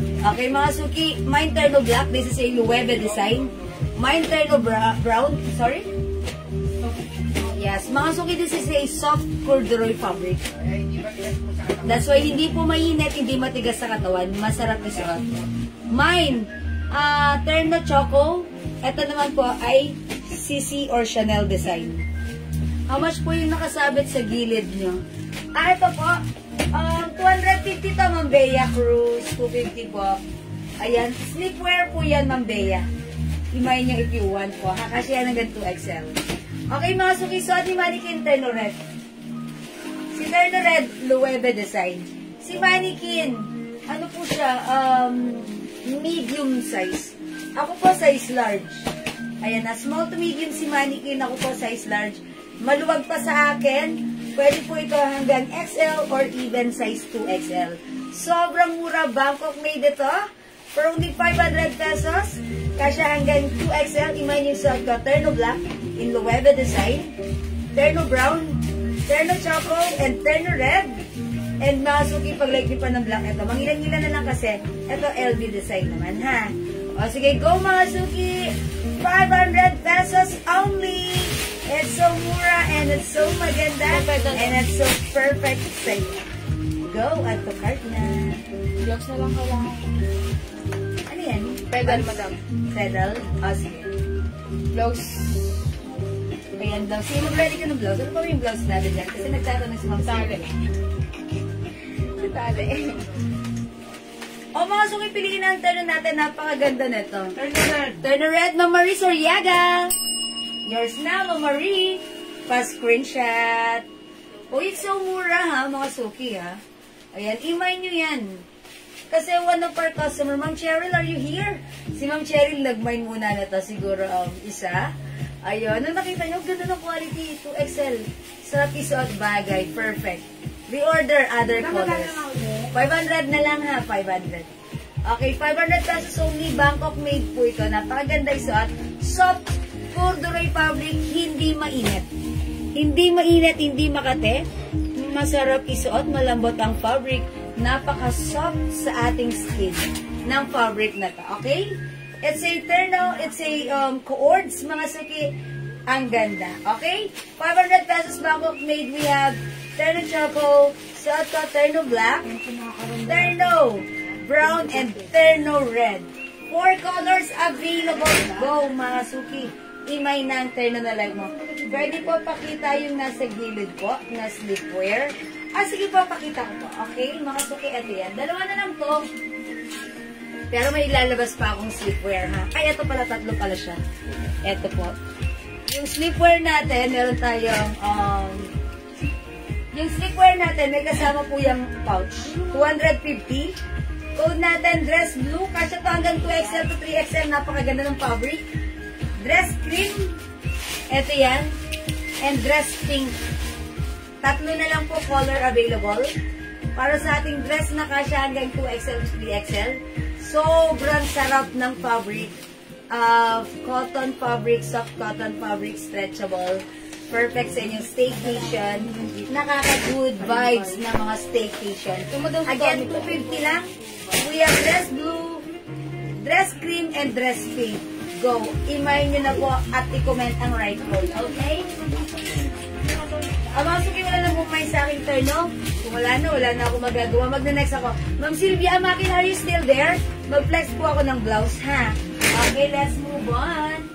Okay mga suki, Mine Terno Black, this is a Loewe design. Mine Terno Brown, sorry? Yes, mga suki, this is a soft corduroy fabric. That's why hindi po mainit, hindi matigas sa katawan, masarap isuot. Mine Terno Choco, ito naman po ay CC or Chanel design. How much po yung nakasabit sa gilid nyo? Ito po, 250 to, Ma'am Bea Cruz, 250 po. Ayan, sleepwear po yan, Ma'am Bea. Imayin nyo if you want po. Kasi yan hanggang 2XL. Okay, mga suki, suot ni Mannequin Terno Red. Si Terno Red, Loewe design. Si Mannequin, ano po siya, medium size. Ako po size large. Ayan na, small to medium si Mannequin, ako po size large. Maluwag pa sa akin, pwede po ito hanggang XL or even size 2XL. Sobrang mura, Bangkok made ito. For only 500 pesos, kasya hanggang 2XL. Imayin yung suot ko, Terno Black in Loewe design, Terno Brown, Terno Choco, and Terno Red. And mga suki, pag like pa ng black ito, mangilan-ngilan na lang kasi, ito LV design naman ha. O sige, go mga suki, 500 pesos only. It's so mura and it's so maganda and it's so perfect sa iyo. Go at the cart na. Vlogs na lang kailangan. Ano yan? Pedal, madam. Pedal? O sige. Vlogs. Ayan, blouse. Sige, mag-ready ka ng blouse. Ano pa yung blouse natin dyan? Kasi nagtatanong si Ma'am Tali. Tali. O mga suki, piliin ang terno natin. Napakaganda nito. Terno Red. Terno Red, Ma'am Marie Soriaga. Yours na, Ma'am Marie. Pa-screenshot. Oh, it's so mura ha, mga suki ha. Ayan, imay nyo yan. Kasi one of our customer, Ma'am Cheryl, are you here? Si Ma'am Cheryl, nag-mine muna na to. Siguro isa. Ayun, nung nakita nyo, ganda ng quality. 2XL. Sarap isuot bagay. Perfect. Reorder other colors. 500 na lang ha, 500. Okay, 500 pesos only. Bangkok made po ito. Napakaganda isuot. Soft corduroy fabric, hindi mainit. Hindi mainit, hindi makate. Masarap isuot, malambot ang fabric. Napaka-soft sa ating skin ng fabric na to. Okay? It's a terno, it's a cords, mga suki. Ang ganda. Okay? 500 pesos Bangkok made. We have Terno Choco, suot ko, Terno Black, Terno Brown, and Terno Red. 4 colors available. Go, mga suki. Imay na ang terno na like mo. Pwede po pakita yung nasa gilid po, na sleepwear. Sige po, pakita ko po. Okay, mga suki, ito yan. Dalawa na lang to. Pero may ilalabas pa akong sleepwear, ha? Ay, ito pala, tatlo pala siya. Ito po. Yung sleepwear natin, meron tayong, yung sleepwear natin, may kasama po yung pouch. 250. Code natin, dress blue. Kasya to hanggang 2XL to 3XL. Napakaganda ng fabric. Dress cream. Ito yan. And dress pink. Tatlo na lang po color available. Para sa ating dress na kasya hanggang 2XL to 3XL. Sobrang sarap ng fabric. Cotton fabric, soft cotton fabric, stretchable. Perfect sa inyong staycation. Nakaka-good vibes na mga staycation. Again, 250 lang. We have dress blue, dress cream, and dress pink. Go. Imay nyo na po at i-comment ang right code. Okay? Mga suki, wala na bumay sa aking terno. Kung wala na ako magagawa. Magna-next ako. Ma'am Sylvia Amakin, are you still there? Mag-flex po ako ng blouse, ha? Okay, let's move on.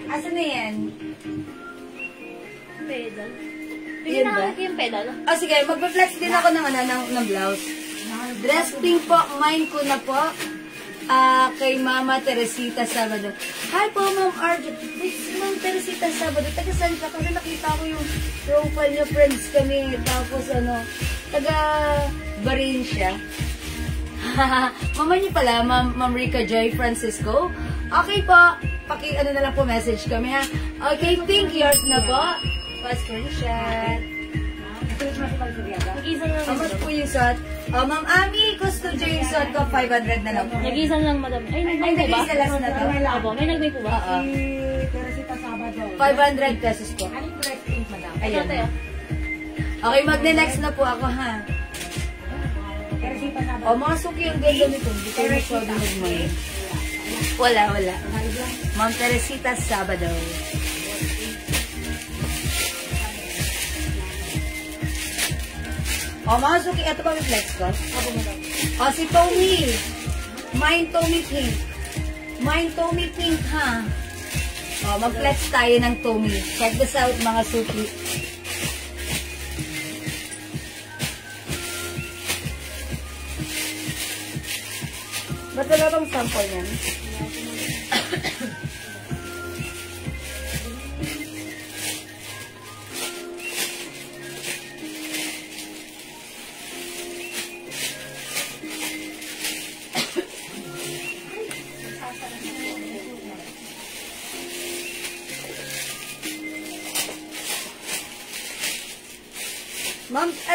Asan na yan? Pedal. Yun ba? Yung pedal. Sige, magpa-flex din ako ng blouse. Dress pink po, mine ko na po. Kay Mama Teresita Sabado. Hi po, Ma'am Arjo. Ma'am Teresita Sabado, taga saan ka? Kasi nakita ko yung profile niya, friends kami. Tapos taga Barin siya. Mama niyo pala, Ma'am Rica Joy Francisco. Okay po, na lang po message kami ha. Okay, pink yours na po. Pa-screenshot. How much po yung suot? Ma'am Ami, gusto dyo yung suot ko, 500 na lang. Nag-iisang lang, madam. Ay, nagbay po ba? Nag-iisa last na to. Opo, may nagbay po ba? Teresita Sabado. 500 pesos po. Anong dress pink, madam? Ayan. Okay, magne-next na po ako ha. Teresita Sabado. O, mga suki yung ganda nito. Hindi ko masyado nagmay. Wala. Ma'am Teresita Sabado. O, mga suki, ito pa may flex ko. O, si Tommy. Mine Tommy Pink. Mine Tommy Pink, ha? O, mag-flex tayo ng Tommy. Check this out, mga suki. Ba't wala bang sample yan?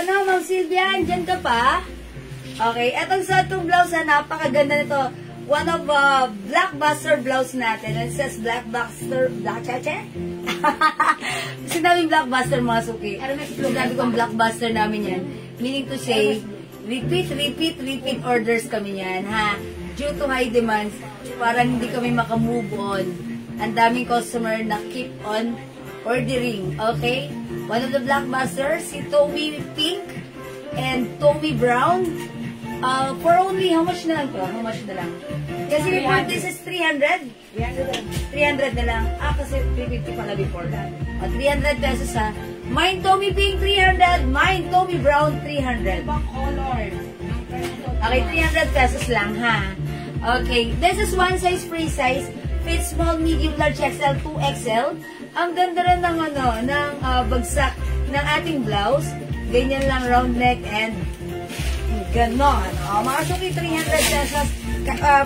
Ma'am Sylvia, andyan ka pa? Okay, etong sa itong blouse na napakaganda nito. One of blockbuster blouse natin. It says blockbuster, sinabing blockbuster mga suki. Sinabi kong blockbuster namin yan. Meaning to say, repeat orders kami yan, ha? Due to high demands, parang hindi kami makamove on. Ang daming customer na keep on ordering, okay? One of the blockbusters, si Tommy Pink and Tommy Brown. For only, how much na lang to? How much na lang? Kasi before this is 300? 300 na lang. Kasi 350 pala before. 300 pesos ha. Mine Tommy Pink, 300. Mine Tommy Brown, 300. Okay, 300 pesos lang ha. Okay, this is one size, free size. Fit small, medium, large, XL, 2XL. Ang ganda rin ng bagsak ng ating blouse. Ganyan lang, round neck and ganon. Mga suki, 300 pesos.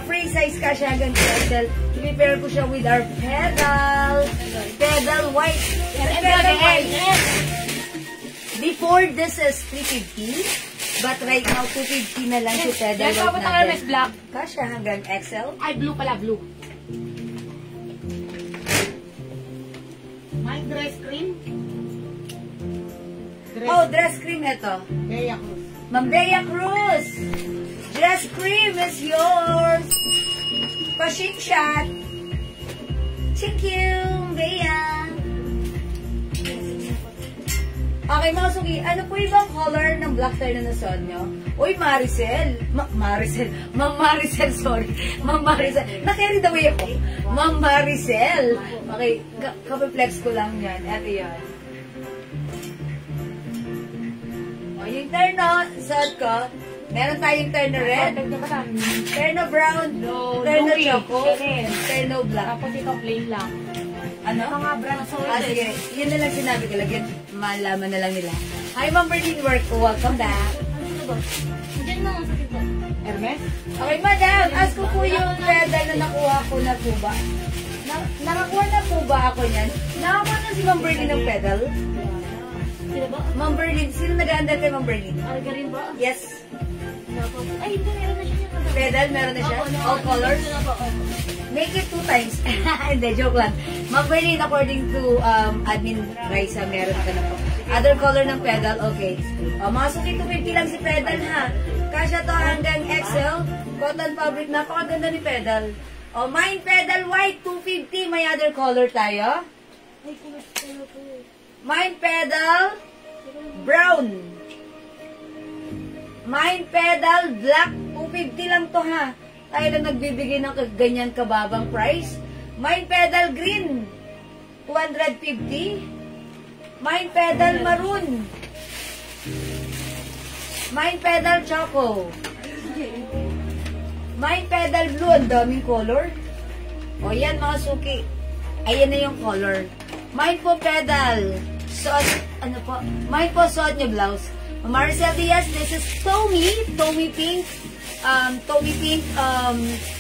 Free size ka siya hanggang XL. I-prepare ko siya with our pedal. Pedal white. Pedal white. Before this is 350. But right now, 250 na lang si pedal white natin. Black. Kasya hanggang XL. Ay, blue pala, blue. My dress cream. Dress cream ito. Bea Cruz. Ma'am Bea Cruz. Dress cream is yours. Pa-ship shot. Thank you, Bea. Okay, mga suki, ano po ibang color ng black tie na nasuot nyo? Uy, Maricel. Ma'am Maricel, sorry. Ma'am Maricel. Na-carry the way ako. Ma'am Maricel. Okay, kapiflex ko lang yan. Ito yan. O, yung terno, suot ko. Meron tayong terno red, terno brown, terno choco, terno black. Tapos ito plain lang. Ano? Mga brand Sige, yun na lang sinabi ko. Lagyan, malaman na lang nila. Hi, Ma'am Berlin Work. Welcome back. Diyan na, sa dito. Hermes. Okay, madam. Ask ko po yung pedal na nakuha ko na po ba? Nakakuha na po ba ako niyan? Nakakuha na si Ma'am Berlin ng pedal? Sila ba? Ma'am Berlin. Sino nag-aandal kay Ma'am Berlin? Arga rin ba? Yes. Ay, hindi, meron na siya. Pedal, meron na siya? All colors? Make it 2 times. Hindi, joke lang. Ma'am Berlin, according to Admin Raisa, meron ka na po. Other color ng pedal, okay. Mga suki, 250 lang si pedal ha. Kasya to hanggang XL. Cotton fabric, napakaganda ni pedal. Mine pedal white, 250. May other color tayo. Mine pedal brown. Mine pedal black, 250 lang to ha. Tayo lang nagbibigay ng ganyan kababang price. Mine pedal green, 250. Mine pedal maroon, Mine Pedal Choco. Mine Pedal Blue. Ang daming color. O yan mga suki. Ayan na yung color. Mine po Pedal. Suot, ano po? Mine po suot niyo blouse. Maricel Diaz, this is Tommy. Tommy Pink. Tommy Pink,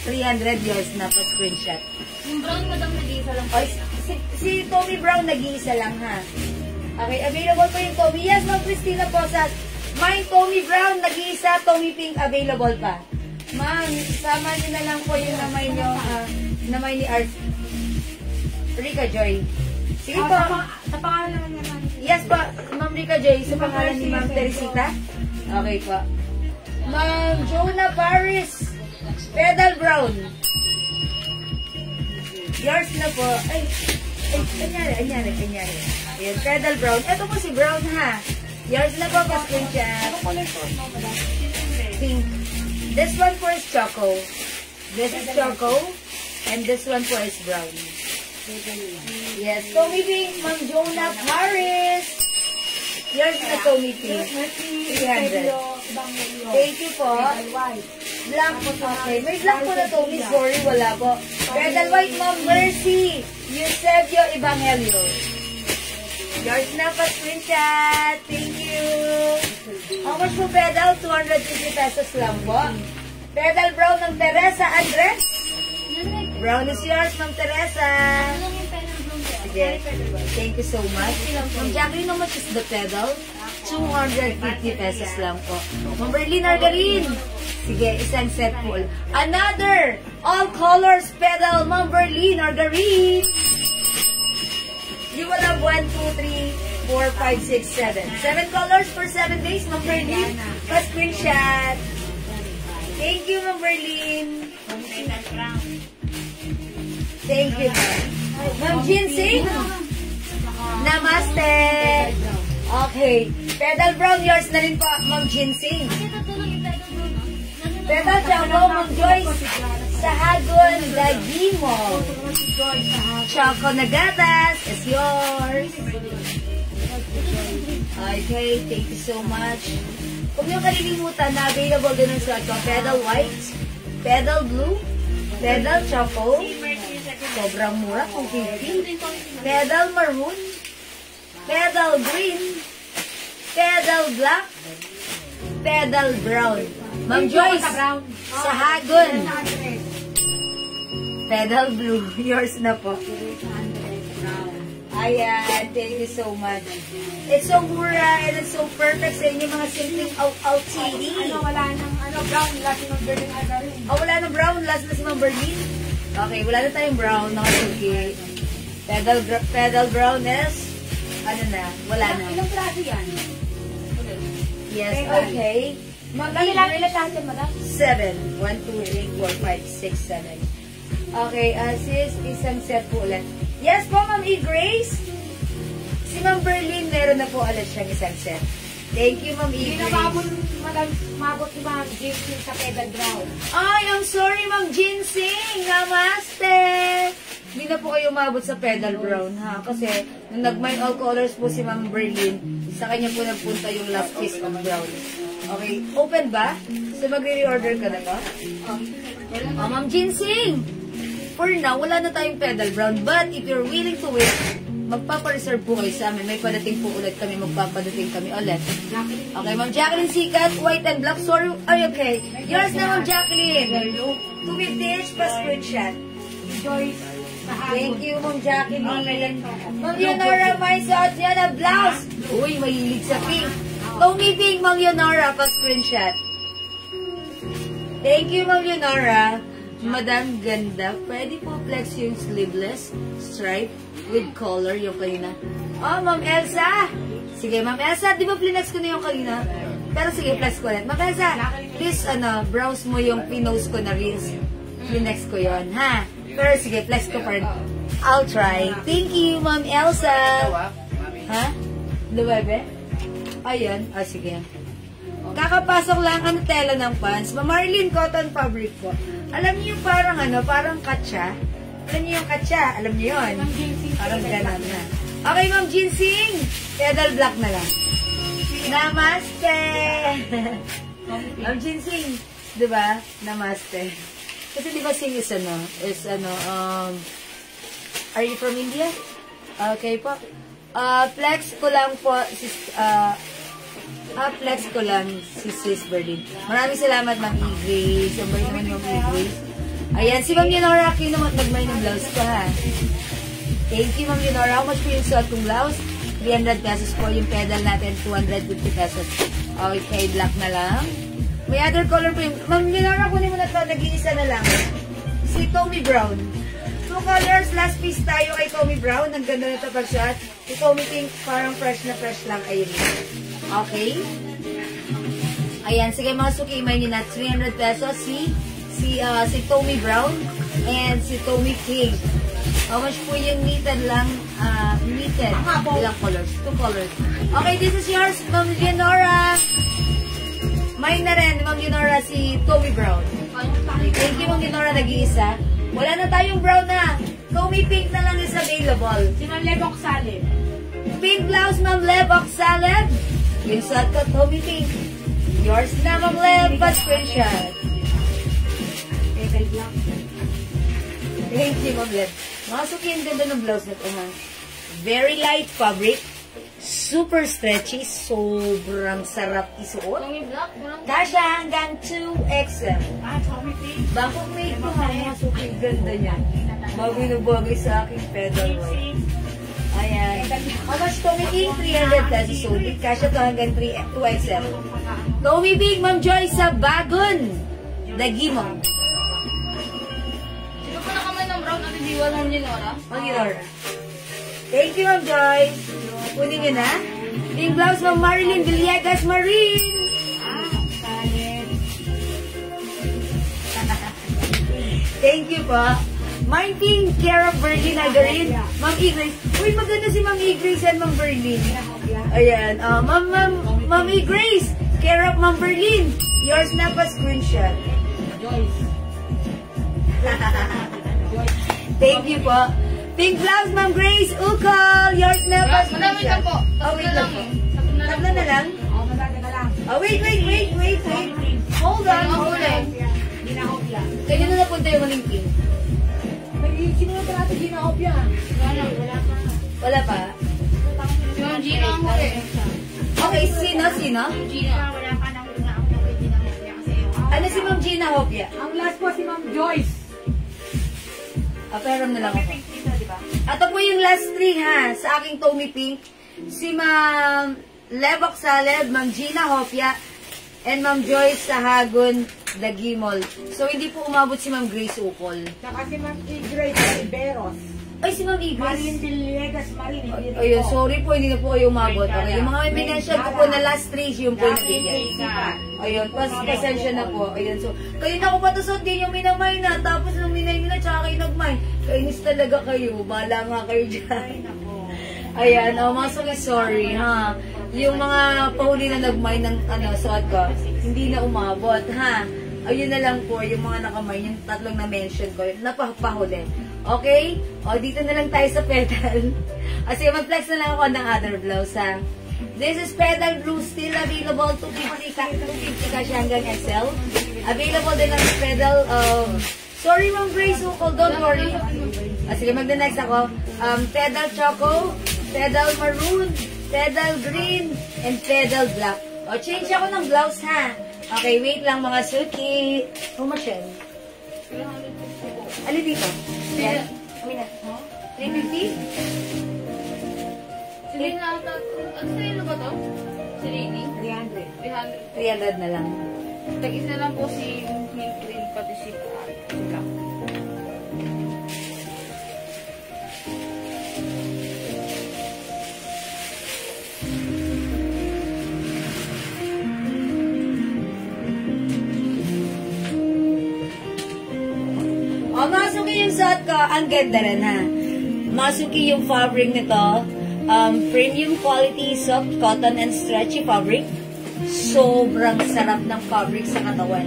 300 years na pa screenshot. Yung brown, madam, nag-iisa lang. O, si Tommy Brown, nag-iisa lang ha. Okay, available po yung Tommy. Yes, Ma'am Christina Posas. Mine Tommy Brown, nag-iisa. Tommy Pink, available pa. Ma'am, sama niyo na lang po yung namay niyo, namay ni Art. Rica Joy. Sige po. Sa pangalan naman naman. Yes po, Ma'am Rica Joy, sa pangalan ni Ma'am Teresita. Okay po. Ma'am Jonah Paris, Pedal Brown. Yours na po. Ay, anyari. Ayan, Pedal Brown. Ito po si Brown ha. Yours na po, pa-screenshot. Pink. This one po is Choco. This is Choco. And this one po is Brown. Yes, Tommy Pink, Ma'am Jonah Paris. Yours na Tommy Pink. 300. Thank you po. Black po to. Okay. May black po na Tommy. Sorry, wala po. Pedal White, Ma'am Mercy. Eusebio Evangelio. Yours na pa screenshot. Thank you. How much po pedal? 250 pesos lang po. Pedal Brown ng Teresa Andres. Brown is yours, Ma'am Teresa. Sige. Thank you so much. Ma'am Jacqueline, how much is the pedal? 250 pesos lang po. Ma'am Berlin Argarin. Sige, isang set po. Another all colors pedal, Ma'am Berlin Argarin. You will have 1, 2, 3, 4, 5, 6, 7. 7 colors for 7 days, Ma'am Berlin. Pa-screenshot. Thank you, Ma'am Berlin. Thank you, Ma'am Ginseng. Namaste. Okay. Pedal Brown, yours na rin po, Ma'am Ginseng. Pedal Choco, Ma'am Joyce. Sahagon Gagimo. Choco na gatas is yours. Okay, thank you so much. Huwag niyo kalilimutan na available din ang suot ko. Pedal White, Pedal Blue, Pedal Choco. Sobrang mura kung 50. Pedal Maroon, Pedal Green, Pedal Black, Pedal Brown. Ma'am Joyce, Sahagon. Pedal Blue, yours na po. Ayan, thank you so much. It's so mura and it's so perfect sa inyo mga simpleng out CD. Wala nang brown, last si Ma'am Berlin Argarin. Oh, wala nang brown, last na si Ma'am Berlin. Okay, wala na tayong brown, nakasuki. Pedal brown is, ano na, wala na. Ilang plato yan? Yes, okay. Ilang natin, madam? 7. 1, 2, 3, 4, 5, 6, 7. Okay, sis, isang set po ulit. Yes po, Ma'am E-Grace. Si Ma'am Berlin, meron na po ulit siyang isang set. Thank you, Ma'am E-Grace. Mabot si Ma'am Ginseng sa Pedal Brown. Ay, I'm sorry, Ma'am Ginseng. Namaste. Hindi na po kayo umabot sa Pedal Brown, ha? Kasi, nung nag-mine all colors po si Ma'am Berlin, sa kanya po nagpunta yung last piece of brown. Okay, open ba? So, magre-reorder ka na ba? Oh, Ma'am Ginseng. For now, wala na tayong Pedal Brown. But, if you're willing to wait, magpapareserve po kayo sa amin. May padating po ulit kami. Magpapadating kami ulit. Okay, Ma'am Jacqueline Sikat, white and black. Sorry. Ay, okay. Yours na, Ma'am Jacqueline. 250 each pa screenshot. Joyce. Thank you, Ma'am Jacqueline. Ma'am Leonora, may suot niya na blouse. Uy, mahilig sa pink. Tommy Pink, Ma'am Leonora, pa screenshot. Thank you, Ma'am Leonora. Madam, ganda. Pwede po flex yung sleeveless stripe with color yung kanina. Oh, Ma'am Elsa. Sige, Ma'am Elsa, di ba flinex ko na yung kanina? Pero sige, flex ko ulit. Ma'am Elsa, please, browse mo yung pinost ko na reels. Flinex ko yon, ha? Pero sige, flex ko pa rin. I'll try. Thank you, Ma'am Elsa. Ha? Luwebe? Ayun. Ah, sige. Kakapasok lang ang tela ng pants. Ma'am Marlene, cotton fabric po. Alam niyo parang parang katsa. Alam niyo yung katsa? Alam niyo yun? Parang ganun na. Okay, Ma'am Ginseng. Pedal black na lang. Namaste! Ma'am Jinsing, di ba? Namaste. Kasi di ba sing is are you from India? Okay po. Flex ko lang po, flex ko lang si Sis Berlin. Maraming salamat, Ma'am E-Grace. Ang bait naman Ma'am E-Grace. Ayan, si Ma'am Leonora Aquino nagmay ng blouse ko, ha? Thank you, Ma'am Leonora. How much po yung suot kong blouse? 300 pesos po. Yung pedal natin, 250 pesos. Okay, black na lang. May other color po yung... Ma'am Leonora, kunin mo na ito. Nag-iisa na lang. Si Tommy Brown. 2 colors. Last piece tayo kay Tommy Brown. Ang ganda na ito pag-shot. Si Tommy Pink, parang fresh na fresh lang. Ayun. Okay? Ayan, sige mga suki, may nina 300 pesos si Tommy Brown and si Tommy King. How much po yung knitted lang? Knitted. Ilang colors? 2 colors. Okay, this is yours, Ma'am Leonora. Mine na rin, Ma'am Leonora, si Tommy Brown. Thank you, Ma'am Leonora, nag-iisa. Wala na tayong brown na. Tommy Pink na lang is available. Si Ma'am Lebok Salib. Pink blouse, Ma'am Lebok Salib. Yung suot ko, Tommy Pink. Yours na, Ma'am Leb, but screenshot. Thank you, Ma'am Leb. Masukin ganda ng blouse na ito, ha. Very light fabric. Super stretchy. Sobrang sarap isuot. Kasha hanggang 2XL. Bangkok made ko, ha. Masukin ganda niya. Bagay na bagay sa aking pedal white. Ayan. How much Tommy King? 300 pesos. So, kasha to hanggang 2XL. Tommy Big, Ma'am Joy sa Bagon. Dagimong. Sino pa nakamay ng brown at hindi wala ng Leonora? Ma'am Leonora. Thank you, Ma'am Joy. Kunin nyo na. Pink blouse, Ma'am Marilyn Villegas. Marin! Thank you po. Mine Pink, care of Berlin Agarin. Ma'am E-Grace. Uy, maganda si Ma'am E-Grace and Ma'am Berlin. Ayan. Ma'am E-Grace, care of Ma'am Berlin. Yours na pa screenshot. Joyce. Thank you po. Pink blouse, Ma'am Grace. Ukol. Yours na pa Madami na screenshot. po. Oh, wait lang po. Tatlo na lang? Oo, madami ka lang. Oh, wait. Hold on. Hindi na hopya. Kanya na napunta yung maling pink. Sino na natin hindi na hopya? Wala pa. Wala pa? Si Ma'am Gina ang huli. Okay, sino? Gina. Wala pa nang una ako na hindi na hopya kasi Ano si Ma'am Gina Hopia? ang last po si Ma'am Joyce. Pero na lang ako. Pink dito, di ba? Ito po yung last three, ha, sa aking Tommy Pink. Si Ma'am Lebok Saleb, Ma'am Gina Hopia, and Ma'am Joyce sa Hagon, Dagimol. So, hindi po umabot si Ma'am Grace Ukol. Saka si Ma'am E-Grace Riveros. Ay, si Ma'am E-Grace. Marin Villegas Marin. Hindi rin Ayun, po. sorry po, hindi na po kayo umabot. Okay, yung mga may mention ko po na last three, yung po yung bigyan. Ayun, pasensya na po. Ayun, so, kayo na ko patusot din yung minamay na, tapos nung minay na, tsaka kayo nagmay. Kainis talaga kayo. Bahala nga kayo dyan. Ayan, mga sorry, ha. Yung mga pahuli na nagmay ng suot ko, hindi na umabot, ha. Ayun na lang po, yung mga nakamay, yung tatlong na-mention ko, napapahuli. Okay? O, dito na lang tayo sa pedal. Sige, mag-flex na lang ako ng other blouse, ha. This is pedal blue, still available, 250 kasi hanggang XL. Available din ang pedal, sorry, Ma'am Grace, don't worry. Sige, mag-next ako. Pedal choco, pedal maroon, pedal green, and pedal black. O, change ako ng blouse, ha. Okay, wait lang mga suki. How much yan? Ano dito? Yan? Amina. 350? Sige na, ano sa'yo ba to? Si Lady? 300. 300 na lang. Tag-is na lang po si Mint Green pati si Black. O, masuki yung suot ko. Ang ganda rin, ha. Masuki yung fabric nito. Premium quality soft cotton and stretchy fabric. Sobrang sarap ng fabric sa katawan.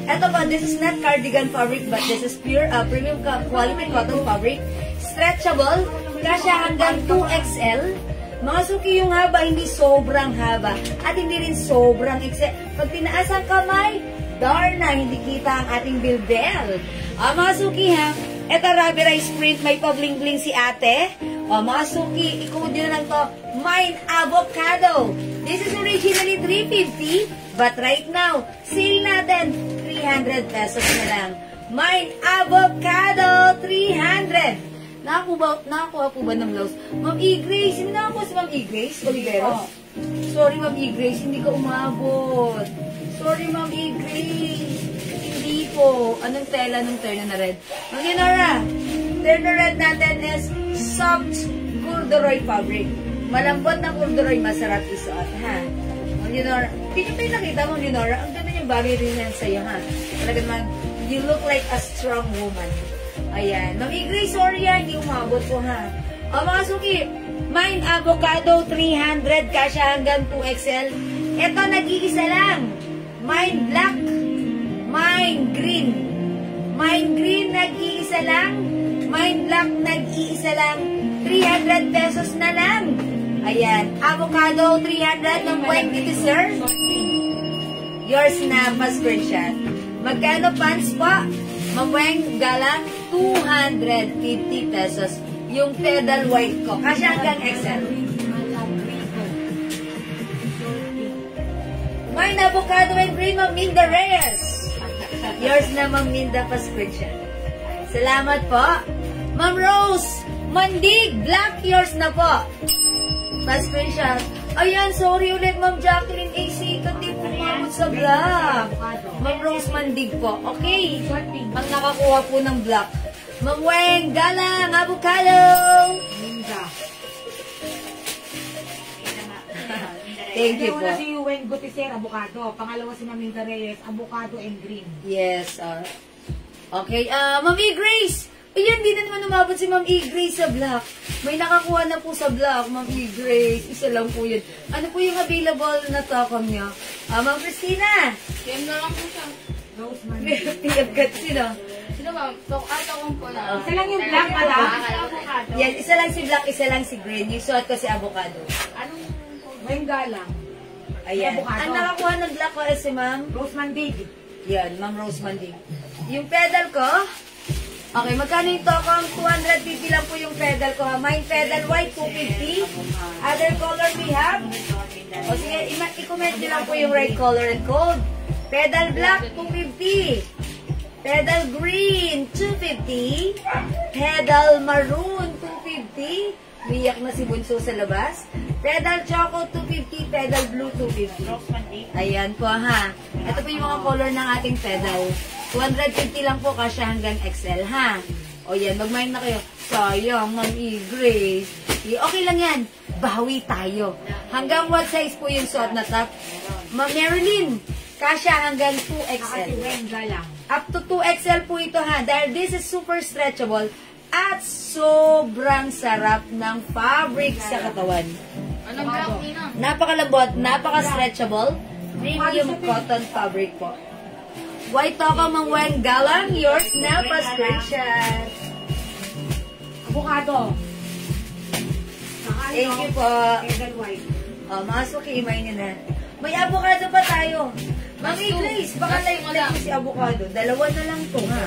Ito ba, this is not cardigan fabric, but this is pure premium quality cotton fabric. Stretchable. Kasya hanggang 2XL. Mga suki, yung haba, hindi sobrang haba. At hindi rin sobrang pag tinaas ang kamay, darna, hindi kita ang ating bilbel. Mga suki ha, eto rubber rice print, may pa-bling-bling si ate. Mga suki, i-code nyo lang to, Mine Avocado. This is originally $350, but right now, sale natin, 300 pesos na lang. Mine Avocado, 300. Nakakuha po ba ng blouse? Ma'am E-Grace, hindi nakakuha si Ma'am E-Grace Oliveros? Sorry Ma'am E-Grace, hindi ka umabot. Sorry Ma'am E-Grace. Hindi po. Anong tela ng terno na red? Ma'am Leonora, terno red natin is soft corduroy fabric. Malambot na corduroy, masarap isuot, ha? Ma'am Leonora, hindi nyo nakita Ma'am Leonora, ang ganda yung bagay rin yan sa'yo, ha? Talaga naman, you look like a strong woman. Ayan. Ma'am E-Grace, sorry yan. Hindi umabot po ha. Mga suki, Mine Avocado 300, kasya hanggang 2XL. Ito, nag-iisa lang. Mine Black, Mine Green. Mine Green, nag-iisa lang. Mine Black, nag-iisa lang. 300 pesos na lang. Ayan. Avocado 300 ng Bueng dito, sir. Yours na, pa-screenshot. Magkano pants po? Mabueng galang 250 pesos. Yung pedal white ko. Kasi hanggang XL. Mine Avocado and Green, Ma'am Minda Reyes. Yours na, Ma'am Minda, pa-screenshot. Salamat po. Ma'am Rose Mandig, black, yours na po. Pa-screenshot. Ayan, sorry ulit, Ma'am Jacqueline AC. Hindi po umabot sa black. Ma'am Rose Mandig po. Okay. Ang nakakuha po ng black. Ma'am Weng Galang, Avocado. Thank you po. Una si Weng Gutiser, Avocado. Pangalawa si Maminda Reyes, Avocado and Green. Yes. Okay. Ma'am E-Grace. Ayan, di na naman umabot si Ma'am E-Grace sa black. May nakakuha na po sa black, Ma'am E-Grace. Isa lang po yun. Ano po yung available na tokom niyo? Ma'am Christina. PM na lang po siya. Tiyagkat sino? Sino ma'am? Tokong po na. Isa lang yung black, madam. Yan, isa lang si black, isa lang si green. Yung suot ko si avocado. Anong Weng Galang. Ayan. Avocado. Ang nakakuha ng black ko si Ma'am? Rose Mandig. Yan, Ma'am Rose Mandig. Yung pedal ko, okay, magkano yung tokong? 250 lang po yung pedal ko. Mine pedal white, 250. Other color we have? O sige, i-comment nyo lang po yung right color and code. Pedal black, 250. Pedal green, 250. Pedal maroon, 250. Biyak na si Bunso sa labas. Pedal choco, 250. Pedal blue, 250. Ayan po ha. Ito po yung mga color ng ating pedal. 250 lang po kasi hanggang XL ha. O yan, mag-mind na kayo. Sayang, Ma'am E-Grace. Okay lang yan. Bawi tayo. Hanggang what size po yung suot na top? Ma'am Marilyn, kasya hanggang 2XL. Weng Galang. Up to 2XL po ito ha. Dahil this is super stretchable at sobrang sarap ng fabric sa katawan. Anong black nina? Napakalambot, napaka-stretchable. Premium cotton fabric po. White toko Ma'am Weng Galang, yours na pa-screenshot. Avocado. Thank you po. Pedal white. Mga suki, imay nyo na. May avocado pa tayo. Ma'am E-Grace, baka like si avocado. Dalawa na lang to ha.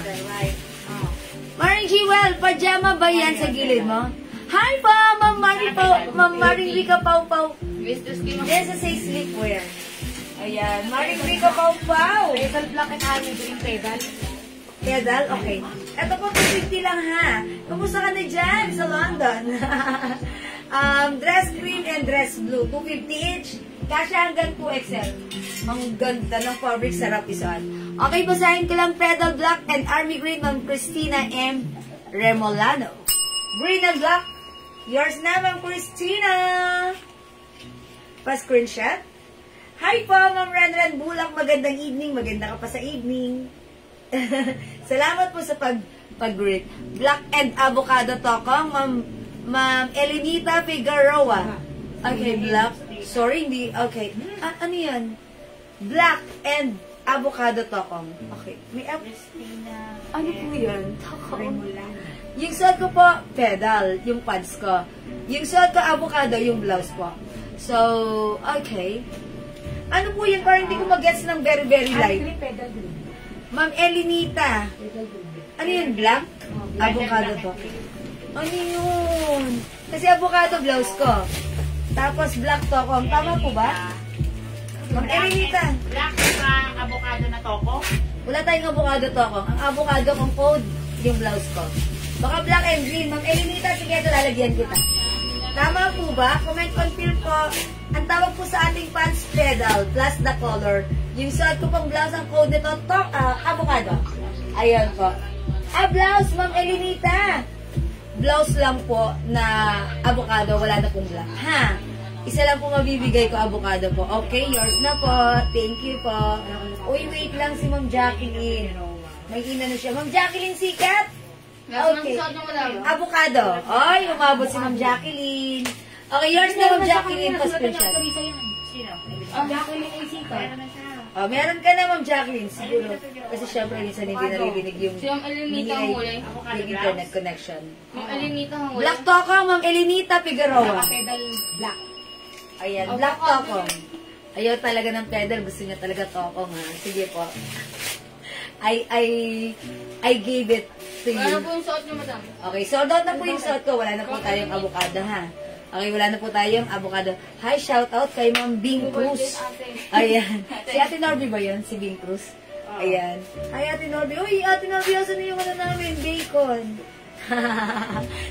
Maring Jewel, pajama ba yan sa gilid mo? Hi po, Ma'am Marie po. Ma'am Maring Rika Pau Pau. Business game. This is a sleepwear. Ayan, Maring Rika Pau Pau. Pedal black and army green pedal. Pedal? Okay. Ito po, 250 lang ha. Kumusta ka na dyan sa London? Dress green and dress blue. 250 each. Kasya hanggang 2XL. Ang ganda ng fabric, sarap isuot. Okay, basahin ko lang pedal black and army green ng Christina M. Remolano. Green and black. Yours na, Ma'am Christina. Pa-screenshot. Hi po, Ma'am Renren Bulak. Magandang evening. Maganda ka pa sa evening. Salamat po sa pag-greet. Black and avocado tokong, Ma'am Elenita Figueroa. Okay, black. Sorry, hindi. Okay. Ano yan? Black and avocado tokong. Okay. May ano po yan? Tokong. Yung suot ko po, pedal. Yung pads ko. Yung suot ko, avocado, yung blouse po. So, okay. Ano po yun? Parang hindi ko mag-gets ng very, very light. Ma'am Elinita. Ano yun? Black? Avocado po. Ano yun? Kasi avocado blouse ko. Tapos black tokong. Tama po ba? Ma'am Elinita. Black sa avocado na toko? Wala tayong avocado tokong. Ang avocado kong code, yung blouse ko. Baka black and green. Ma'am Elinita, sige ito lalagyan kita. Tama po ba? Comment confirm po. Ang tawag po sa ating pants pedal plus the color. Yung suot ko pong blouse, ang code nito, avocado. Ayan po. Blouse, Ma'am Elinita. Blouse lang po na avocado, wala na pong black. Ha? Isa lang po mabibigay ko, avocado po. Okay, yours na po. Thank you po. Uy, wait lang si Ma'am Jacqueline. May ina na siya. Ma'am Jacqueline, sikat? Okay. Avocado. Ay, umabot si Ma'am Jacqueline. Okay, yours na, Ma'am Jacqueline. Pa-screenshot. Sino? Jacqueline ay sikat. Meron ka na, Ma'am Jacqueline. Siguro. Kasi syempre, minsan hindi naririnig yung Si Ma'am Elinita ang huli. yung internet connection. Ma'am Elinita ang huli. Black Tokong, Ma'am Elinita Figueroa. Pedal black. Ayan, Black Tokong. Ayaw talaga ng pedal. Gusto niya talaga Tokong, ha? Sige po. I gave it to you. Ano po yung suot niyo, madam? Okay, sold out na po yung suot ko. Wala na po tayong avocado, ha? Okay, wala na po tayong avocado. Hi, shout out kay Ma'am Bing Cruz. Ayan. Si Ate Norby ba yun? Si Bing Cruz? Ayan. Hi, Ate Norby. Uy, Ate Norby, asan yung ano namin? Bacon.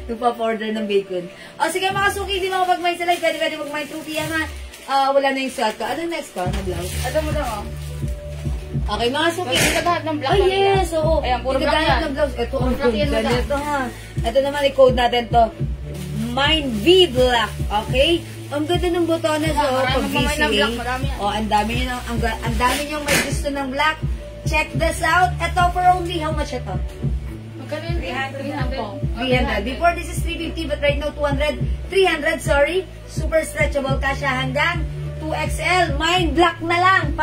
Nagpa-order ng bacon. O, sige mga suki, di makapag-mind sa live. Pwede mag-mind 2 p.m. ha. Wala na yung suot ko. Anong next ko? Na blouse? Ito mo daw, oh. Okay, mga suki. Nagkagahat ng black. Ay, yes, oo. Ayan, puro black Nagkagahat yan. ng blouse. Ito, ang Puro black yan, ganda madam. nito, ha. Ito naman, i-code natin to. Mind V Black, okay? Ang ganda ng botones, oh, Marami pag pa may na VCA. black, marami yan. Oh, ang dami nyo, ang dami nyo may gusto ng black. Check this out. Ito for only, how much ito? Magkano yun? 300 po. 300. Before this is 350, but right now 200. 300, sorry. Super stretchable ka siya hanggang 2XL. Mind black na lang.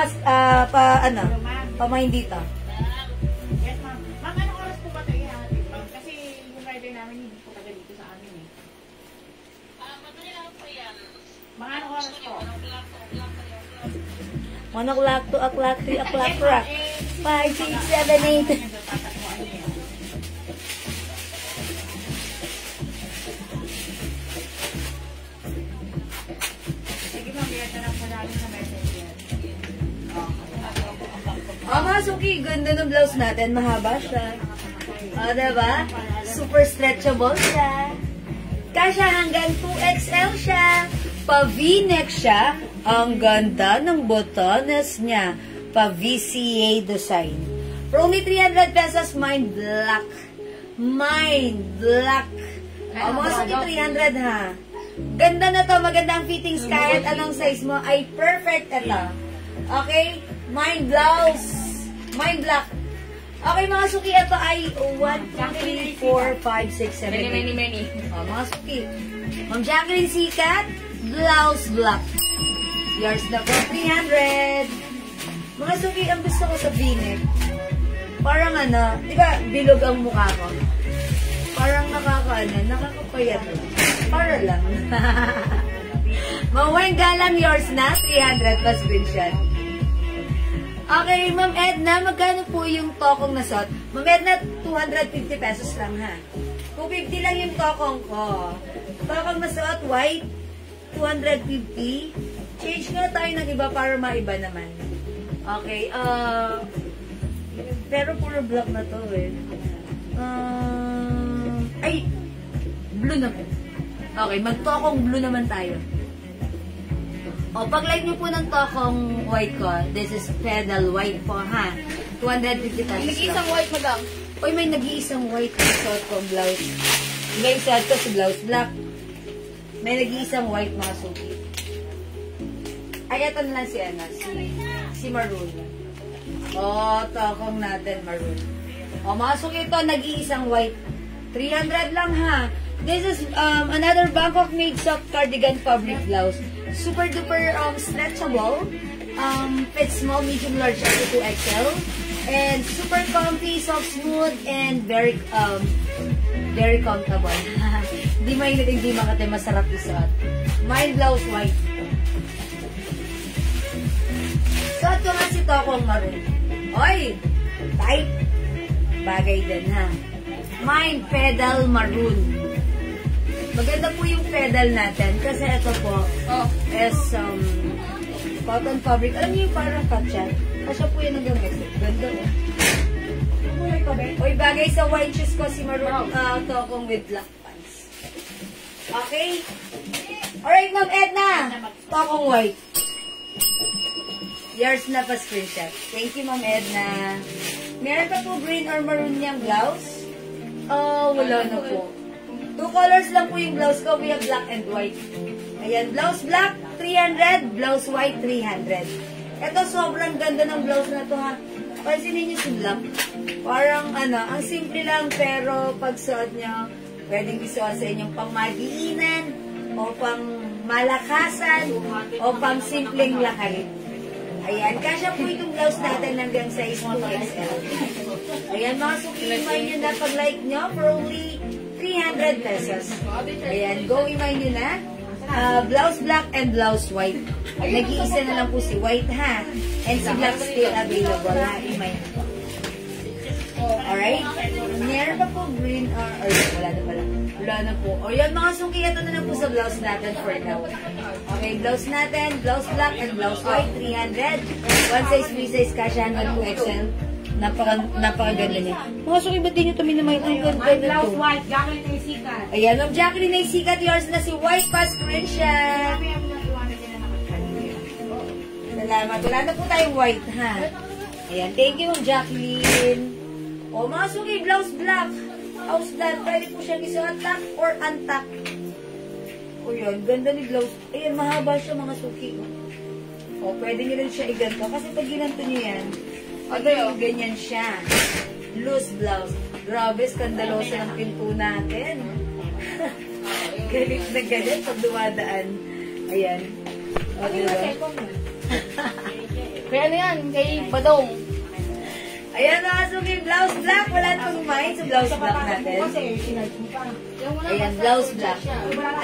Pamain dito. Yes, ma'am. Ma'am, anong oras po ba ito ihatid? Kasi yung rider namin hindi po taga dito sa amin eh. Mga anong oras po? 1 o'clock, 2 o'clock, 3 o'clock, 5, 6, 7, 8. Sige ma'am, bigyan na po namin sa messenger. Mga suki, ganda ng blouse natin. Mahaba siya. Diba? Super stretchable siya. Kasya hanggang 2XL siya. Pa-V-neck siya. Ang ganda ng botones niya. Pa-VCA design. For only 300 pesos, Mind Black. Mind Black. Mga suki, 300 ha. Ganda na to. Maganda ang fittings. Kahit anong size mo ay perfect ito. Okay? Mind blouse. Mind black. Okay, mga suki, ito ay 1, 2, 3, 4, 5, 6, 7, 8. Many. Mga suki. Ma'am Jacqueline Sikat, blouse black. Yours na po, 300. Mga suki, ang gusto ko sa V-neck. Parang di ba, bilog ang mukha ko? Parang nakakapayat lang. Para lang. Mawang galang, yours na, 300 plus screenshot. Okay, Ma'am Edna, magkano po yung tokong na suot? Ma'am Edna, 250 pesos lang ha. 250 lang yung tokong ko. Tokong na suot, white, 250. Change nga tayo ng iba para maiba naman. Okay, pero puro black na to eh. Ay, blue naman. Okay, mag-tokong blue naman tayo. O, pag-like nyo po ng tokong white ko, this is pedal white po, ha? 250 pesos lang. Nag-iisang white, madam. Uy, may nag-iisang white na suot ko blouse. May suot ko si blouse black. May nag-iisang white mga suki. Ay, ito na lang si maroon. O, tokong natin maroon. O, mga suki ito, nag-iisang white. 300 lang, ha? This is another Bangkok made soft cardigan fabric blouse. Super duper stretchable. Fits small, medium, large, up to 2XL. And super comfy, soft, smooth, and very comfortable. Hindi mainit, hindi makate, masarap isuot. Mine blouse white. Suot ko nga si Tokong maroon. Oy! Tight! Bagay din ha. Mine pedal maroon. Maganda po yung pedal natin kasi ito po is cotton fabric. Alam niyo yung parang katsa? Kasi po yun hanggang exit. Ganda oh. Oy, bagay sa white shoes ko si maroon Tokong with black pants. Okay? Alright, Ma'am Edna. Tokong white. Yours na pa screenshot. Thank you, Ma'am Edna. Meron pa po green or maroon niyang blouse? Wala na po. 2 colors lang po yung blouse ko. We have black and white. Ayan, blouse black, 300. Blouse white, 300. Ito, sobrang ganda ng blouse na to ha. Pansinin niyo sulat. Parang ang simple lang pero pag suot niyo, pwedeng isuot sa inyong pangmadiinan, o pang malakasan, o pang simpleng lakarin. Ayan, kasya po itong blouse natin hanggang size 2XL. Ayan, mga suki-imay nyo na pag-like nyo for only 300 pesos. Ayan, go imay nyo na. Blouse black and blouse white. Nag-iisa na lang po si white ha. And si black still available ha. Imay na po. Alright? Meron pa po green or wala na pala. Wala na po. O yan mga suki, ito na lang po sa blouse natin for now. Okay, blouse natin, blouse black and blouse white, 300. One size, free size, kasya hanggang 2XL. Napakaganda niya. Mga suki, ba't di nyo ito minamay? Ang ganda na Blouse white, Jacqueline na isikat. Ayan, Ma'am Jacqueline na isikat. Yours na si White Pass Screenshot. Salamat. Wala na po tayong white, ha? Ayan, thank you, Ma'am Jacqueline. O, mga suki, blouse black. House done. Pwede po siyang isuot tuck or untuck. O yun, ganda ni blouse. Ayan, mahaba siya mga suki. O, pwede nyo rin siya iganto. Kasi pag ginanto nyo yan, ganyan siya. Loose blouse. Grabe, skandalosa ng pinto natin. Galit na galit pag dumadaan. Ayan. O, diba? Kaya ano yan, kay Badong. Ayan mga suki, blouse black. Wala nang mind sa blouse black natin. Ayan, blouse black.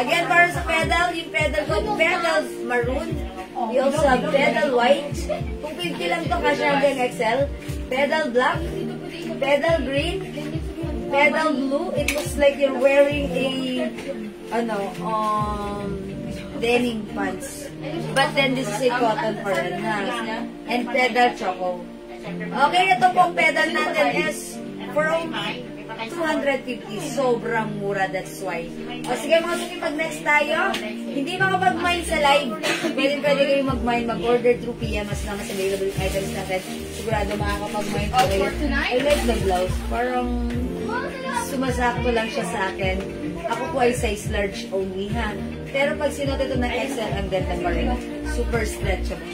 Again, para sa pedal, yung pedal ko, pedal maroon. We also have pedal white. 250 lang to, kasi hanggang XL. Pedal black. Pedal green. Pedal blue. It looks like you're wearing a, denim pants. But then this is a cotton for it, ha? And pedal choco. Okay, ito pong pedal natin is for 250. Sobrang mura, that's why. O sige mga suki, pag next tayo, hindi makapag-mine sa live. Pwede kayo mag-mine, mag-order through PMS naman sa available items natin. Sigurado makakapag-mine po kayo. I like the blouse. Parang sumasakto lang siya sa akin. Ako po ay size large only, ha? Pero pag sinuot ito ng XL, ang ganda pa rin. Super stretchable.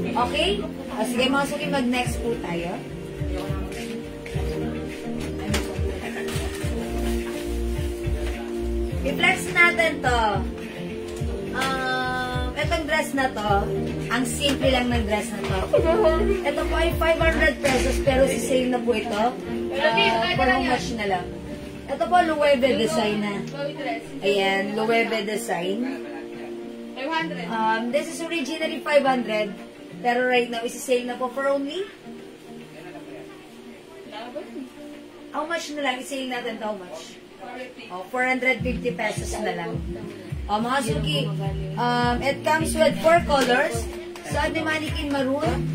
Okay? O sige mga suki, mag-next po tayo. I-flex natin to. Itong dress na to, ang simple lang ng dress na to. Ito po ay 500 pesos pero si-sale na po ito. For how much na lang? Ito po, Loewe design na. Ayan, Loewe design. 500. This is originally 500. Pero right now, isi-sale na po for only? How much na lang? Isi-sale natin to how much? 450 pesos na lang. Mga suki, it comes with 4 colors. So, the mannequin maroon.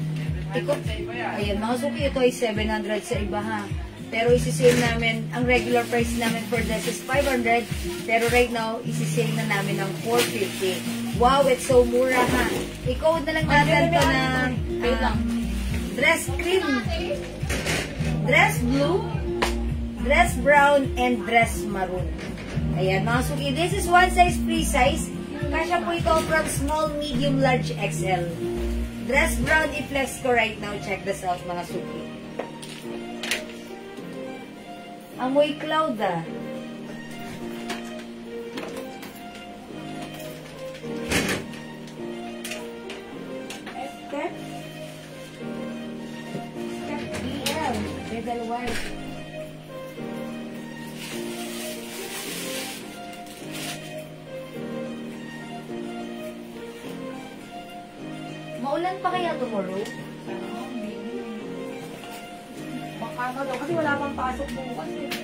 Ayan, mga suki, ito ay 700 sa iba ha. Pero isi-sale namin, ang regular price namin for this is 500. Pero right now, isi-sale na namin ng 450. Wow, it's so mura ha. I-code na lang natin ito ng dress cream, dress blue, dress brown, and dress maroon. Ayan mga suki, this is one size, free size. Kasya po ito from small, medium, large, XL. Dress brown, i-flex ko right now. Check this out mga suki. Amoy cloud ah. Step BL, pedal white. Maulan pa kaya tomorrow? Baka na daw, kasi wala pang pasok bukas eh.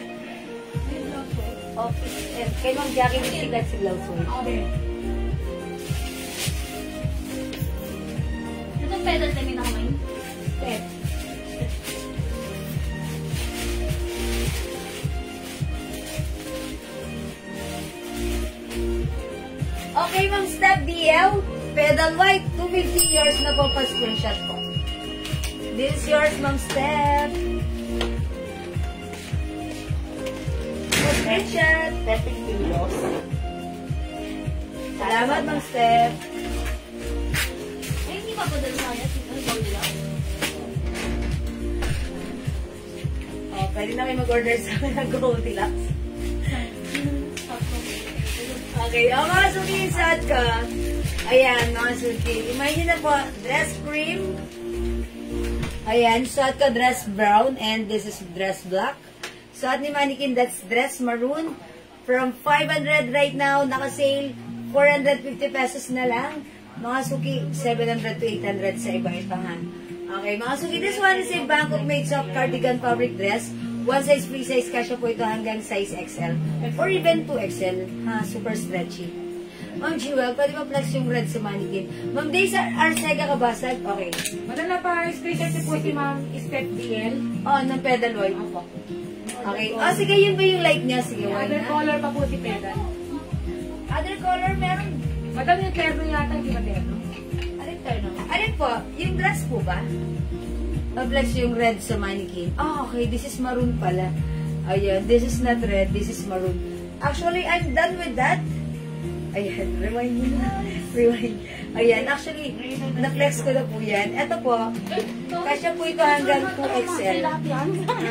Office. Kay Ma'am Jackie, nisigat si Blausoy. Okay. Itong pedal kami na kamay. Step. Okay, Ma'am Step DL. Pedal white, 250 yours na po pa screenshot ko. This is yours, Ma'am Step. Screenshot. 30 kilos. Salamat, Ma'am Step. Ay, hindi pa padala sa kanya. Ano ba nila? Oh, pwede na kayo mag-order sa akin ng Goldilocks. Okay, ang mga suki, sad ka. Ayan, mga suki. Imagine na po, dress cream. Ayan, suot ka dress brown and this is dress black. Suot ni Mannequin, that's dress maroon. From 500 right now, naka-sale, 450 pesos na lang. Mga suki, 700 to 800 sa iba-ibahan. Okay, mga suki, this one is a Bangkok made soft cardigan fabric dress. One size, free size, kasya po ito hanggang size XL. Or even 2XL. Ha, super stretchy. Ma'am Jewel, pwede ba flex yung red sa Mannequin? Ma'am Daisy, Arcega kabasag? Okay. Madala pa, screenshot po si Ma'am Step DL. Oh, ng pedal white. Ako. Okay. Oh, sige, yun ba yung light niya? Sige, why Other na? color pa po si Pedal. Other color, meron. Madam yung terno yata, hindi ba terno? Alin terno? Alin po? Yung dress po ba? Flex yung red sa Mannequin. Oh, okay. This is maroon pala. Ayan. This is not red. This is maroon. Actually, I'm done with that. Ayan. Rewind mo na. Rewind. Ayan. Actually, na-flex ko na po yan. Ito po. Kasya po ito hanggang 2XL.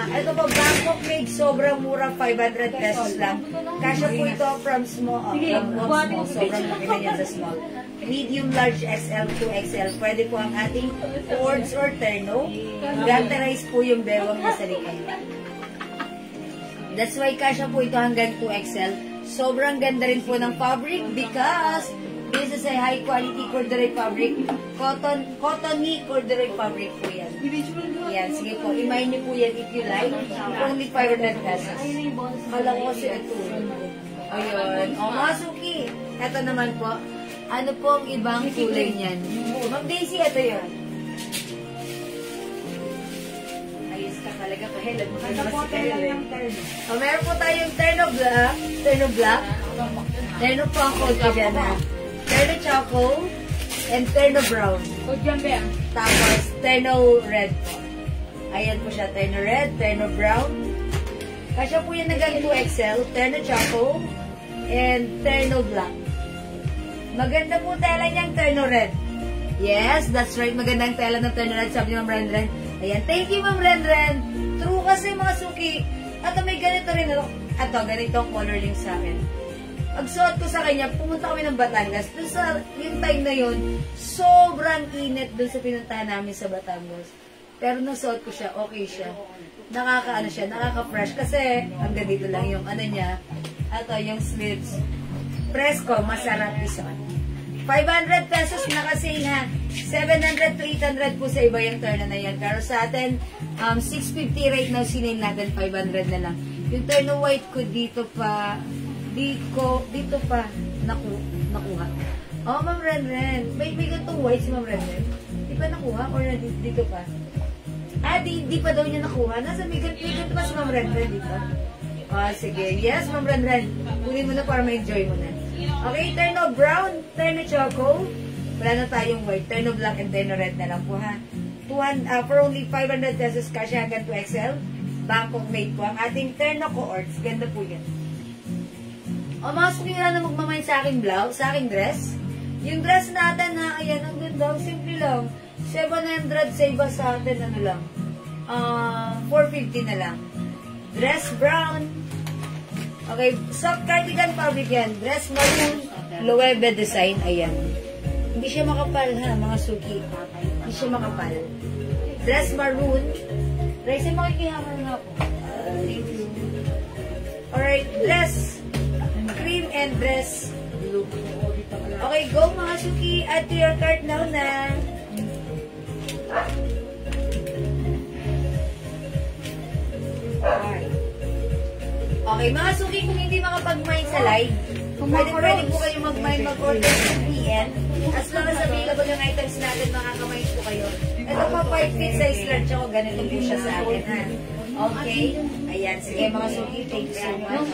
Ito po, Bangkok made. Sobrang mura. 500 pesos lang. Kasya po ito from small. From small. Sobrang maganda yan sa small. Medium, large, XL, 2XL. Pwede po ang ating cords or terno. Ganterize po yung bewang niya sa likod. That's why kasya po ito hanggang 2XL. Sobrang ganda rin po ng fabric because this is a high quality corduroy fabric. Cottony corduroy fabric po yan. Yan, sige po. Imayin niyo po yan if you like. Only 500 pesos. Kala ko kasi ito. Ayun. O, mga suki. Ito naman po. Ano po ang ibang kulay niyan? Ma'am Daisy, ito yun. Ayos ka talaga kahit. Ganda po tayo ng terno. O, meron po tayong terno black. Terno po ang code ko dyan ha. Terno choco and terno brown. Good yan, Bea. Tapos, terno red po. Ayan po siya, terno red, terno brown. Kasya po yan hanggang 2XL, terno choco, and terno black. Maganda po tela niyang terno red. Yes, that's right. Magandang tela ng terno red, sabi ni Ma'am Renren. Ayan, thank you Ma'am Renren. True kasi mga suki. At may ganito rin. Ito, ganitong color link sa akin. Pagsuot ko sa kanya, pumunta kami ng Batangas. Doon sa yung time na yun, sobrang init doon sa pinuntahan namin sa Batangas. Pero nung suot ko siya, okay siya. Nakaka-ano siya, nakaka-fresh. Kasi hanggang dito lang yung ano niya. Ito, yung sleeves. Presko, masarap isuot. 500 pesos nakasale ha. 700 to 800 po sa iba yung turn na yan. Pero sa atin, 650 right now, sinale natin 500 na lang. Yung turn na white ko dito pa, dito pa nakuha. Oh, Ma'am Renren. May ganitong white si Ma'am Renren. Di pa nakuha? Or dito pa? Ah, di pa daw niya nakuha. Nasa may ganito pa si Ma'am Renren dito. Ah, sige. Yes, Ma'am Renren. Kunin mo na para ma-enjoy mo na. Okay, terno brown, terno choco. Wala na tayong white. Terno black and terno red na lang po ha. For only 500 pesos cash hanggang 2XL. Bangkok made po. Ang ating terno cohorts. Ganda po yan. O mga sumira na magmamay sa aking blouse, sa aking dress. Yung dress natin ha, ayan, ang ganda. Simple lang. 700 sa iba sa atin, ano lang. 450 na lang. Dress brown. Okay, soft cardigan fabric yan. Dress maroon, Loewe design, ayan. Hindi siya makapal ha, mga suki. Hindi siya makapal. Dress maroon. Raisa, makikihamar nga po. Thank you. Alright, dress cream and dress blue. Okay, go mga suki. Add to your cart now na. Okay, mga suki, kung hindi makapag-mine sa live, pwede po kayo mag-order sa PN. As long as available yung items natin, makaka-mine po kayo. Ito pa, 5 feet size large ako. Ganito po siya sa akin, ha? Okay? Ayan, sige mga suki, thank you so much.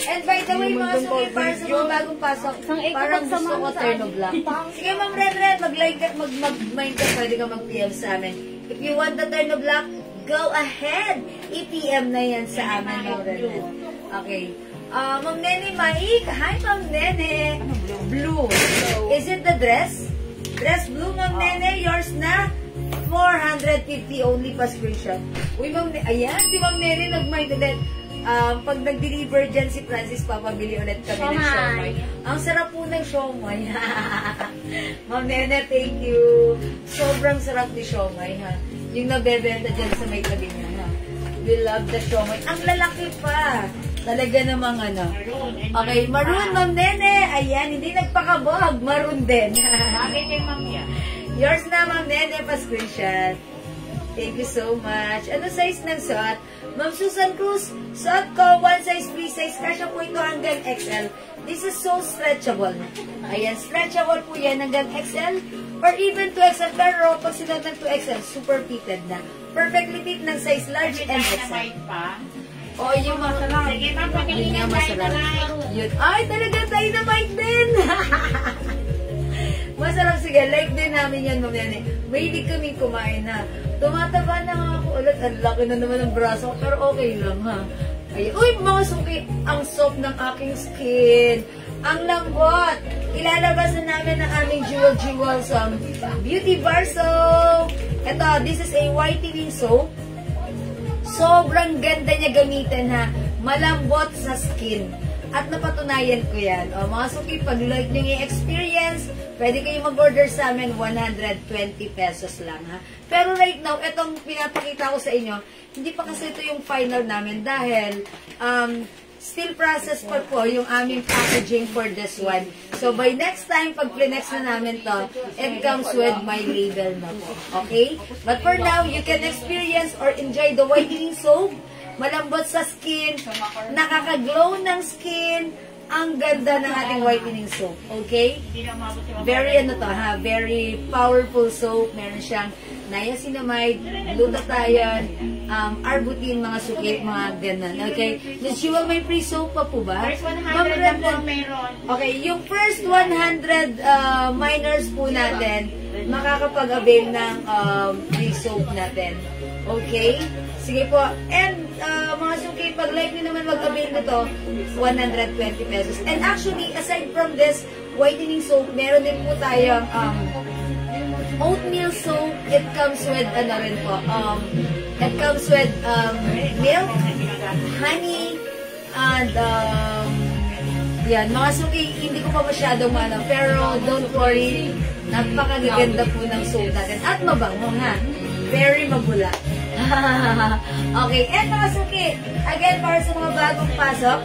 And by the way, mga suki, para sa mga bagong pasok, parang gusto ko Turnoblock. Sige, Ma'am Ren, mag-mine ka, pwede ka mag-PM sa amin. If you want the Turnoblock, go ahead! I-PM na yan sa amin, Ma'am Ren. Okay. Ma'am Nene Maik. Hi, Ma'am Nene. Blue. Is it the dress? Dress blue, Ma'am Nene. Yours na. 450 only pa screenshot. Uy, Ma'am Nene. Ayan, si Ma'am Nene nag-mind ulit. Pag nag-deliver dyan si Francis, papabili ulit kami ng siomay. Ang sarap po ng siomay. Ma'am Nene, thank you. Sobrang sarap ni siomay, ha. Yung nabebenta dyan sa may tabi niya, ha. We love the siomay. Ang lalaki pa. Talaga namang ano. Okay, maroon, Ma'am Nene. Ayan, hindi nagpakabog. Maroon din. Bakit kay Ma'am yan? Yours na, Ma'am Nene, pa-screenshot. Thank you so much. Ano size ng suot? Ma'am Susan Cruz, suot ko, 1 size, 3 size. Kasya po ito hanggang XL. This is so stretchable. Ayan, stretchable po yan hanggang XL or even 2XL. Pero pag sinuot ng 2XL, super fitted na. Perfectly fit ng size large and XL. O, yung masarap. Sige, Ma'am, pagkain nga masarap. Yun. Ay, talaga dynamite din! Masarap. Sige, like din namin yan, Ma'am Nene. Mahilig kaming kumain na. Tumataba na nga ako ulit. Ang laki na naman ng braso ko, pero okay lang, ha? Ay, uy, mga suki, ang soft ng aking skin. Ang lambot. Ilalabas na namin ang aming Jewel Beauty Bar Soap. Ito, this is a whitening soap. Sobrang ganda niya gamitin, ha. Malambot sa skin. At napatunayan ko yan. O, mga suki, pag like nyo yung experience, pwede kayo mag-order sa amin, 120 pesos lang, ha. Pero right now, itong pinapakita ko sa inyo, hindi pa kasi ito yung final namin dahil still process pa po yung aming packaging for this one. So, by next time, pag plinex na namin to, it comes with my label na po. Okay? But for now, you can experience or enjoy the whitening soap. Malambot sa skin, nakaka-glow ng skin, ang ganda ng ating whitening soap. Okay? Very ano to, ha? Very powerful soap. Meron siyang niacinamide, glutathione, arbutin, mga suki, mga ganan. Okay? Miss Jewel, may free soap pa po ba? First 100 lang po meron. Okay, yung first 100 miners po natin, makakapag-avail ng free soap natin. Okay? Sige po. And mga suki, pag like nyo naman mag-avail nito, 120 pesos. And actually, aside from this whitening soap, meron din po tayong oatmeal soap. It comes with, ano rin po, it comes with milk, honey, and yan, mga suki, hindi ko pa masyadong pero don't worry, napakaganda po ng soap natin. At mabango, ha? Very mabula. Okay, and mga suki, again, para sa mga bagong pasok,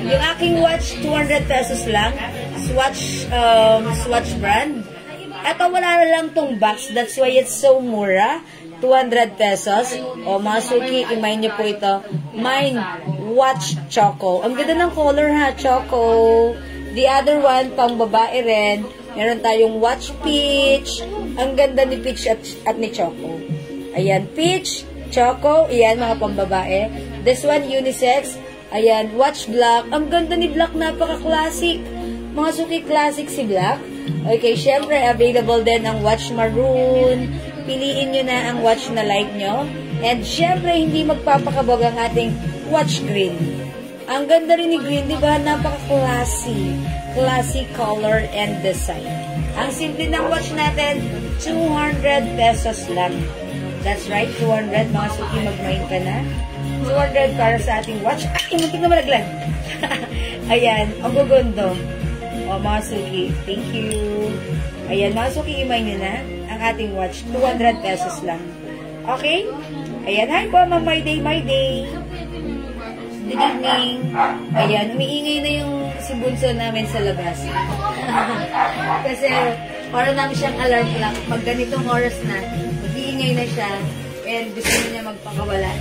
yung aking watch, 200 pesos lang. Swatch brand. Ito, wala na lang tong box. That's why it's so mura. 200 pesos. O, mga suki, i-mine nyo po ito. Mine Watch Choco. Ang ganda ng color, ha, Choco. The other one, pang babae rin. Meron tayong Watch Peach. Ang ganda ni Peach at ni Choco. Ayan, Peach, Choco. Ayan, mga pang babae. This one, unisex. Ayan, Watch Black. Ang ganda ni Black, napaka-classic. Mga suki, classic si Black. Okay, syempre, available din ang Watch Maroon. Piliin nyo na ang watch na like nyo. And syempre, hindi magpapakabog ang ating Watch Green. Ang ganda rin ni Green, di ba? Napaka-classy. Classy color and design. Ang simple ng watch natin, 200 pesos lang. That's right, 200. Mga suki, mag-mine ka na. 200 para sa ating watch. Ay, muntik na malaglag. Ayan, ang gugundo. O, mga suki, thank you. Ayan, mga suki, imay nyo na ang ating watch. 200 pesos lang. Okay? Ayan, hi po, ma'am, my day. Good evening. Ayan, umiingay na yung si Bunso namin sa labas. Kasi, para namin siyang alarm clock. Pag ganitong oras na, mag-iingay maingay na siya and gusto niya magpakawala.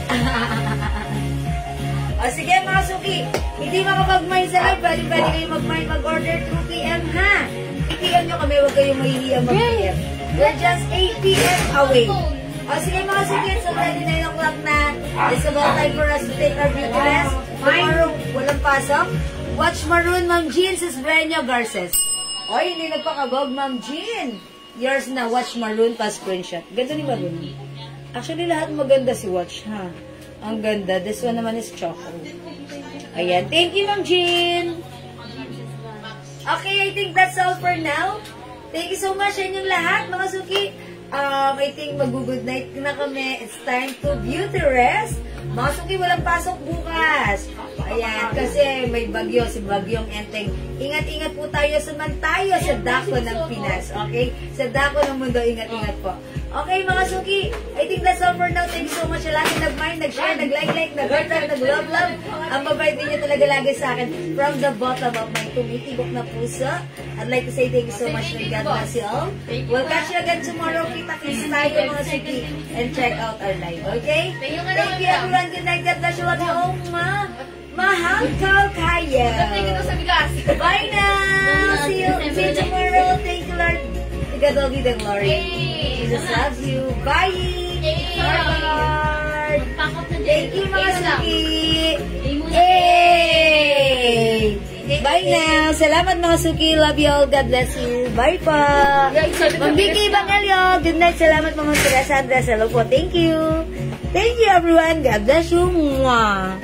O sige mga suki, hindi makapag-mind sa live, pwede kayo mag-mind mag-order 2 p.m. ha? I-PM nyo kami, huwag kayong mahihiya mag-PM. We're just 8 p.m. away. O sige mga suki, it's already 9 o'clock na. It's about time for us to take our beauty rest. Tomorrow, walang pasok. Watch Maroon, Ma'am Jean, sis Brenyo Garces. Oy, hindi nagpakagog, Ma'am Jean. Yours na, Watch Maroon, pa-screenshot. Ganda ni Maroon. Actually, lahat maganda si Watch, ha? Ang ganda. This one naman is Choco. Ayan. Thank you, Ma'am Jean. Okay, I think that's all for now. Thank you so much sa inyong lahat, mga suki. I think mag-good night na kami. It's time to beauty rest. Mga suki, walang pasok bukas. Ayan, kasi may bagyo, si Bagyong Enteng. Ingat-ingat po tayo sa dako ng Pinas. Okay? Sa dako ng mundo, ingat-ingat po. Okay, mga suki, I think that's all for now. Thank you so much sa lahat nag-mind, nag-share, nag-like, nag-heart, nag-love. Ang mabait niyo talaga lagi sa akin from the bottom of my tumitibok na puso. I'd like to say thank you so much and God bless you all. We'll catch you again tomorrow. Kita-kits tayo, mga suki, and check out our live. Okay? Thank you everyone. Good night. God bless you. Love you all. Mahal ka kaya. Bye now. See you tomorrow. Thank you, Lord. To God all be the glory. Jesus loves you. Bye! Bye! Thank you, mga suki! Hey! Bye now! Salamat, mga suki! Love you all. God bless you. Bye pa! Ma'am Vicky Bangalyo! Good night! Salamat, mga Teresa Andres. Hello po. Thank you! Thank you, everyone. God bless you. Mwah!